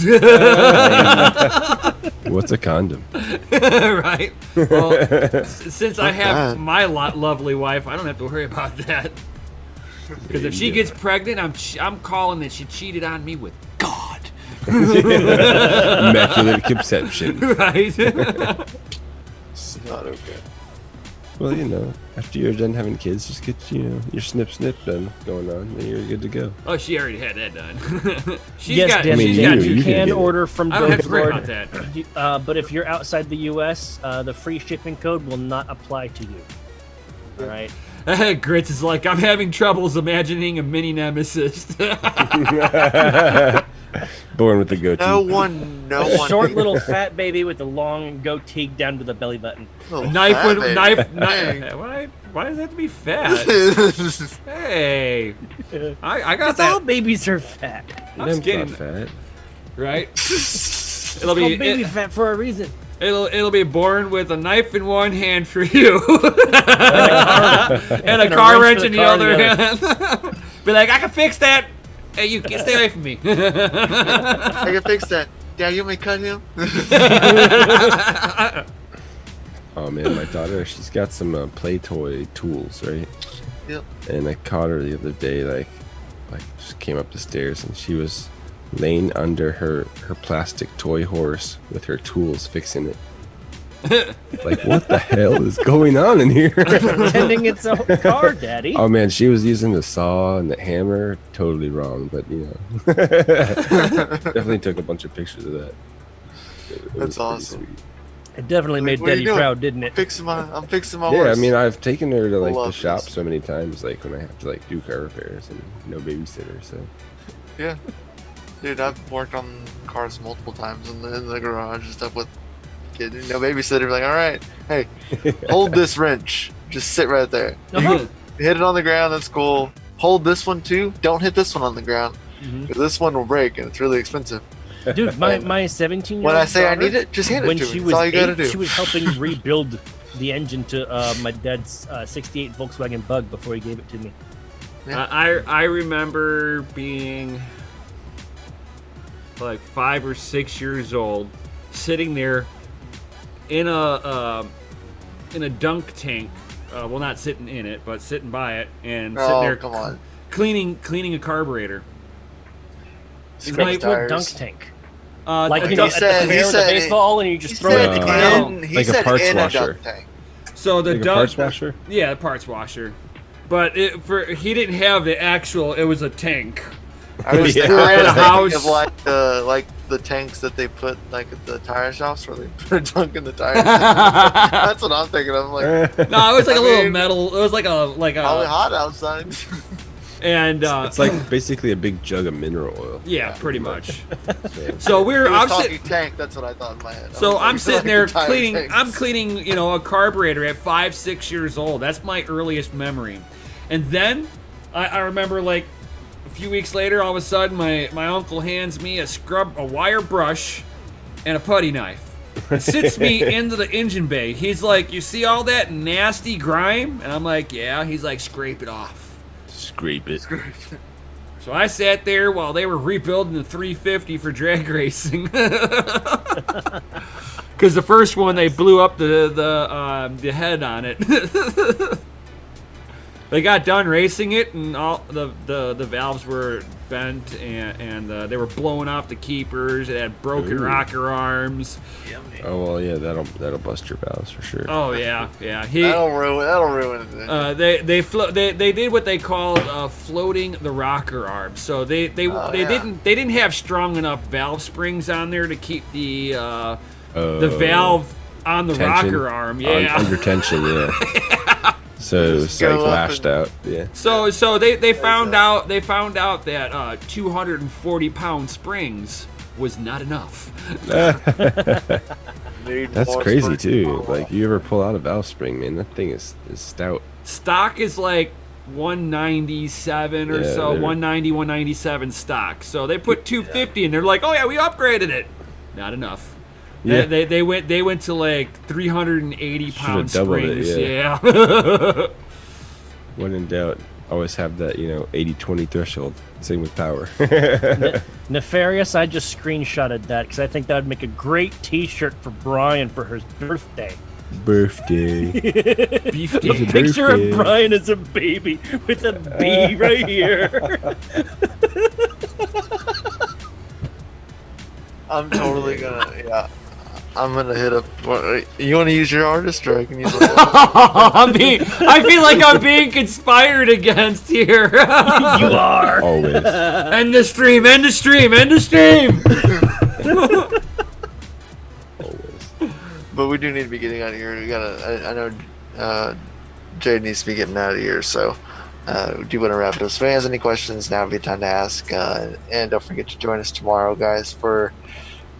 What's a condom? Right? Well, since I have bad. my lovely wife, I don't have to worry about that. Because if she gets pregnant, I'm calling that she cheated on me with God. Immaculate conception. Right? It's not okay. Well, after you're done having kids, just get, your snip done going on, then you're good to go. Oh, she already had that done. She's Yes, got, Dan, she's you- got you two can kids. get it. order from I don't have Doge to worry Alert. about that. But if you're outside the U.S., the free shipping code will not apply to you. All right. Grits is like, I'm having troubles imagining a mini nemesis. Born with the goatee. No one. Short little fat baby with a long goatee down to the belly button. Knife fat with baby. knife. Dang. Why does it have to be fat? Hey, I got Because all that. babies are fat. I'm Them's skinny, not fat. right? It's It'll called be baby fat for a reason. it'll be born with a knife in one hand for you, and a a car wrench wrench for in the the car in other the hand. Be like, I can fix that. Hey, you stay away from me. I can fix that. Dad, you want me to cut him? Oh man, my daughter, she's got some play toy tools, right? Yep. And I caught her the other day, like just came up the stairs and she was laying under her plastic toy horse with her tools fixing it. Like, what the hell is going on in here? Pretending it's a car, Daddy. Oh man, she was using the saw and the hammer totally wrong, but you know, definitely took a bunch of pictures of that. It was That's pretty awesome. sweet. It definitely made What are you Daddy doing? proud, didn't it? I'm fixing my Yeah, horse. I mean, I've taken her to like the Love shop this. so many times, like when I have to like do car repairs and no babysitter. So Yeah. Dude, I've worked on cars multiple times in the garage and stuff with kids. No babysitter. Like, all right, hey, hold this wrench. Just sit right there. Uh-huh. Hit it on the ground. That's cool. Hold this one too. Don't hit this one on the ground. Mhm. 'Cause this one will break and it's really expensive. Dude, my 17-year-old When I say I daughter, need it, just hand it when to she me. was That's all you gotta 8, do. she was helping rebuild the engine to my dad's 68 Volkswagen Bug before he gave it to me. I remember being like 5 or 6 years old, sitting there in a dunk tank. Well, not sitting in it, but sitting by it and sitting Oh, there come on. cleaning a carburetor. Scratch Like, what tires. dunk tank? a Like, you dunk- know, he at said- the fair he with the said- baseball and you just He throw it at said the ground? in, he Like a said parts in washer. a dunk tank. so the like a dunk, parts washer. yeah, the parts washer. But he didn't have the actual. It was a tank. I was, Yeah. I At a was house. thinking of like the tanks that they put like at the tire shops where they put a dunk in the tires. No, That's what I'm thinking of. I'm like, it was like I a little mean- metal. It was like probably a hot outside. and It's like basically a big jug of mineral oil. yeah, pretty much. So, So He was I'm talking sitting. tank. That's what I thought in my head. I So was I'm like, sitting there like tire cleaning. tanks. I'm cleaning, a carburetor at 5, 6 years old. That's my earliest memory. And then I remember like a few weeks later, all of a sudden my uncle hands me a wire brush, and a putty knife. And sits me into the engine bay. He's like, "You see all that nasty grime?" And I'm like, "Yeah." He's like, "Scrape it off." scrape it. So I sat there while they were rebuilding the 350 for drag racing. Because the first one, they blew up the head on it. They got done racing it, and all the valves were bent, and they were blowing off the keepers. It had broken Ooh. rocker arms. Oh well, yeah, that'll bust your valves for sure. Oh yeah. That'll ruin it. They did what they called floating the rocker arms. So they yeah. didn't have strong enough valve springs on there to keep the Oh, valve on the tension rocker arm. on- Yeah. under tension, yeah. So it's Go like up lashed and- out. Yeah. So they found out that 240-pound springs was not enough. Need That's more crazy springs. too. Like you ever pull out a valve spring, man, that thing is stout. Stock is like 197 or Yeah, so, they're- 190, 197 stock. So they put 250, and they're like, "Oh yeah, we upgraded it." Not enough. Yeah. They went to like 380-pound doubled it, springs. yeah. Yeah. When in doubt, always have that 80-20 threshold. Same with power. Nefarious, I just screenshotted that because I think that would make a great T-shirt for Brian for his birthday. Birthday. Beef A day. picture birthday. of Brian as a baby with a B right here. I'm totally gonna. I'm gonna hit up. You want to use your artist, or I can use. I feel like I'm being conspired against here. You are. Always. End the stream. End the stream. End the stream. Always. But we do need to be getting out of here. We gotta. I know. Jay needs to be getting out of here, so do you want to wrap it up? So if anyone has any questions, now would be time to ask. And don't forget to join us tomorrow, guys, for...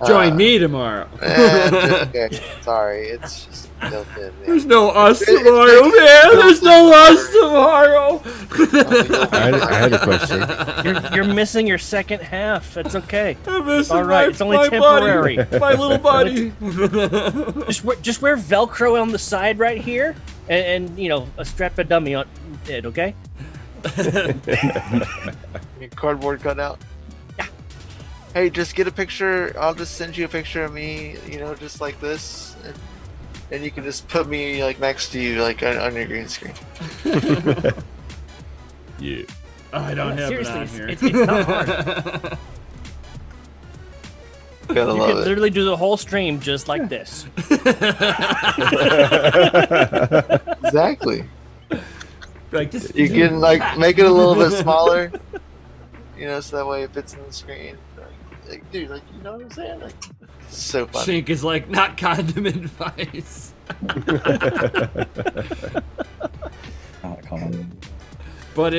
Join me tomorrow. Okay, sorry, it's just built in. There's no us tomorrow, man. There's no us tomorrow. I had a question. You're missing your second half. That's okay. I'm missing All right, my, it's only my temporary. Buddy, my little buddy. Just wear Velcro on the side right here, and you know, a strap a dummy on it. Okay. Your cardboard cutout. Yeah. Hey, just get a picture. I'll just send you a picture of me, you know, just like this, and you can just put me like next to you, like on your green screen. Yeah. Oh, I don't have Seriously, it on here. it's not hard. Gotta You love can it. literally do the whole stream just like this. Exactly. Like just You can like make it a little bit smaller, you know, so that way it fits in the screen. Like, dude, like, you know what I'm saying? Like, it's so funny. Shink is like not condom advice. But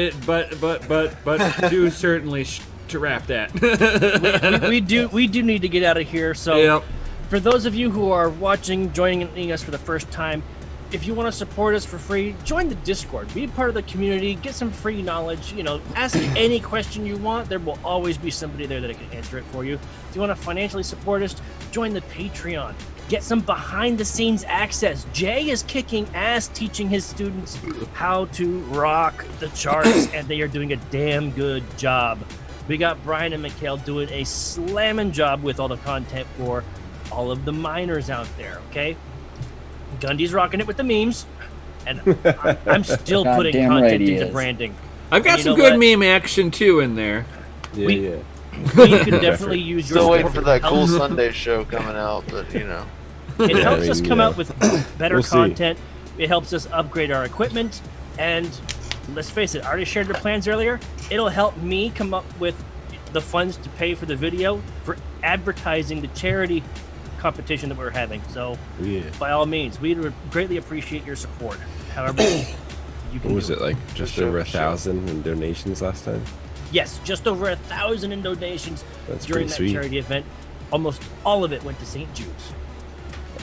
do certainly to wrap that. we do need to get out of here. So Yep. for those of you who are watching, joining us for the first time, if you want to support us for free, join the Discord. Be a part of the community. Get some free knowledge. You know, ask any question you want. There will always be somebody there that can answer it for you. If you want to financially support us, join the Patreon. Get some behind-the-scenes access. Jay is kicking ass teaching his students how to rock the charts, and they are doing a damn good job. We got Brian and Mikhail doing a slamming job with all the content for all of the miners out there, okay? Gundy's rocking it with the memes, and I'm still putting Goddamn content right he into is. branding. I've got You some know good what? meme action too in there. Yeah, We- yeah. We could definitely use your Still waiting support. for that cool Sunday show coming out, but you know. It Yeah, helps I us mean, come yeah. out with better We'll see. content. It helps us upgrade our equipment, and let's face it, I already shared the plans earlier. It'll help me come up with the funds to pay for the video for advertising the charity competition that we're having. So Yeah. by all means, we would greatly appreciate your support. However, you can What was do it, like just sure, over for sure. 1,000 in donations last time? Yes, just over 1,000 in donations That's during pretty that sweet. charity event. Almost all of it went to St. Jude's.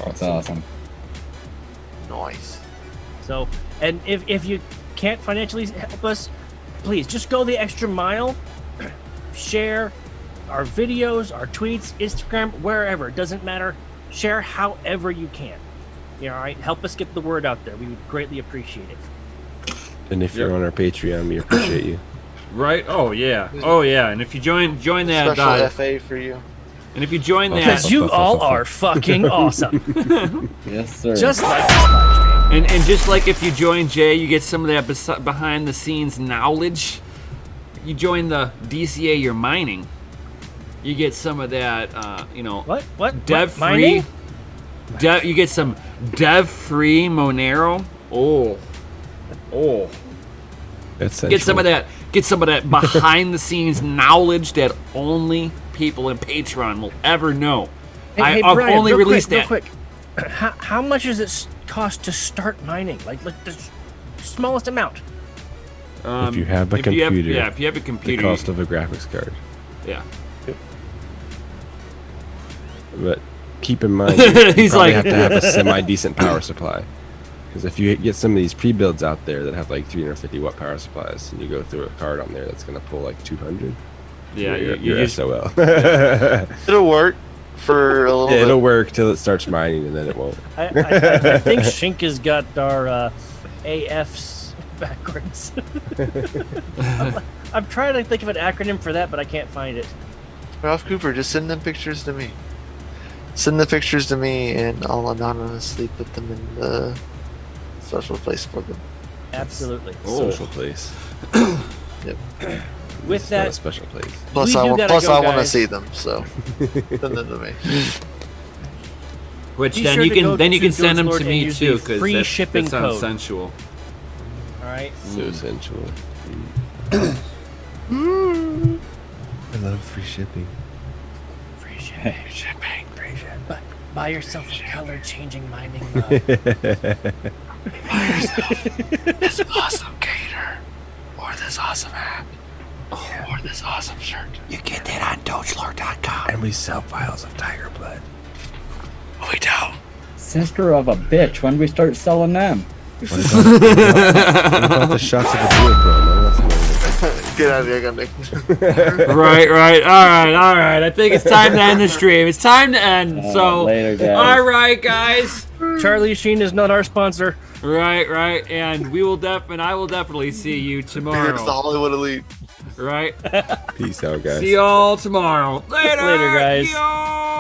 That's awesome. Nice. So, and if you can't financially help us, please just go the extra mile. Share our videos, our tweets, Instagram, wherever. It doesn't matter. Share however you can. Yeah, all right? Help us get the word out there. We would greatly appreciate it. And if you're on our Patreon, we appreciate you. Right? Oh yeah. Oh yeah. And if you join that Special FA for you. and if you join that Because you all are fucking awesome. Yes, sir. Just like this live stream. and just like if you join Jay, you get some of that behind the scenes knowledge. You join the DCA you're mining. You get some of that you know, What? dev What? Mining? free. You get some dev free Monero. Oh. That's Get some of that. Get some of that behind the scenes knowledge that only people in Patreon will ever know. I've Brian, only real released quick, that. Real quick. How much does it cost to start mining? Like the smallest amount. If you have a if you have- computer, yeah, if you have a the computer, cost of a graphics card. yeah. But keep in mind, you He's probably like- have to have a semi-decent power supply. Because if you get some of these pre-builds out there that have like 350 watt power supplies, and you go through a card on there that's going to pull like 200, Yeah, you're just- SOL. It'll work for a little bit. It'll work till it starts mining, and then it won't. I think Shink has got our AFs backwards. I'm trying to think of an acronym for that, but I can't find it. Ralph Cooper, just send them pictures to me. Send the pictures to me, and I'll anonymously put them in the special place for them. Absolutely. Social place. Yep. With It's not a that, special place. Plus, We I do want. gotta Plus, go, I want to guys. see them. So send them to me. Which Be then sure you to go can to send them Doge to Alert me and use too, the because free that shipping sounds code. sensual. all right. So sensual. I love free shipping. Free shipping. Free shipping. Buy yourself a color changing mining mug. Buy yourself this awesome gator, or this awesome hat, or this awesome shirt. You get that on DogeAlert.com. And we sell vials of tiger blood. We don't. Sister of a bitch. When do we start selling them? What about the shots of the blue, bro? That's amazing. Get out of here, Gundick. Right. All right. I think it's time to end the stream. It's time to end. So, later, guys. all right, guys. Charlie Sheen is not our sponsor. Right. And I will definitely see you It's the tomorrow. Hollywood elite. Right. Peace out, guys. See y'all tomorrow. Later, Later, guys. Yo!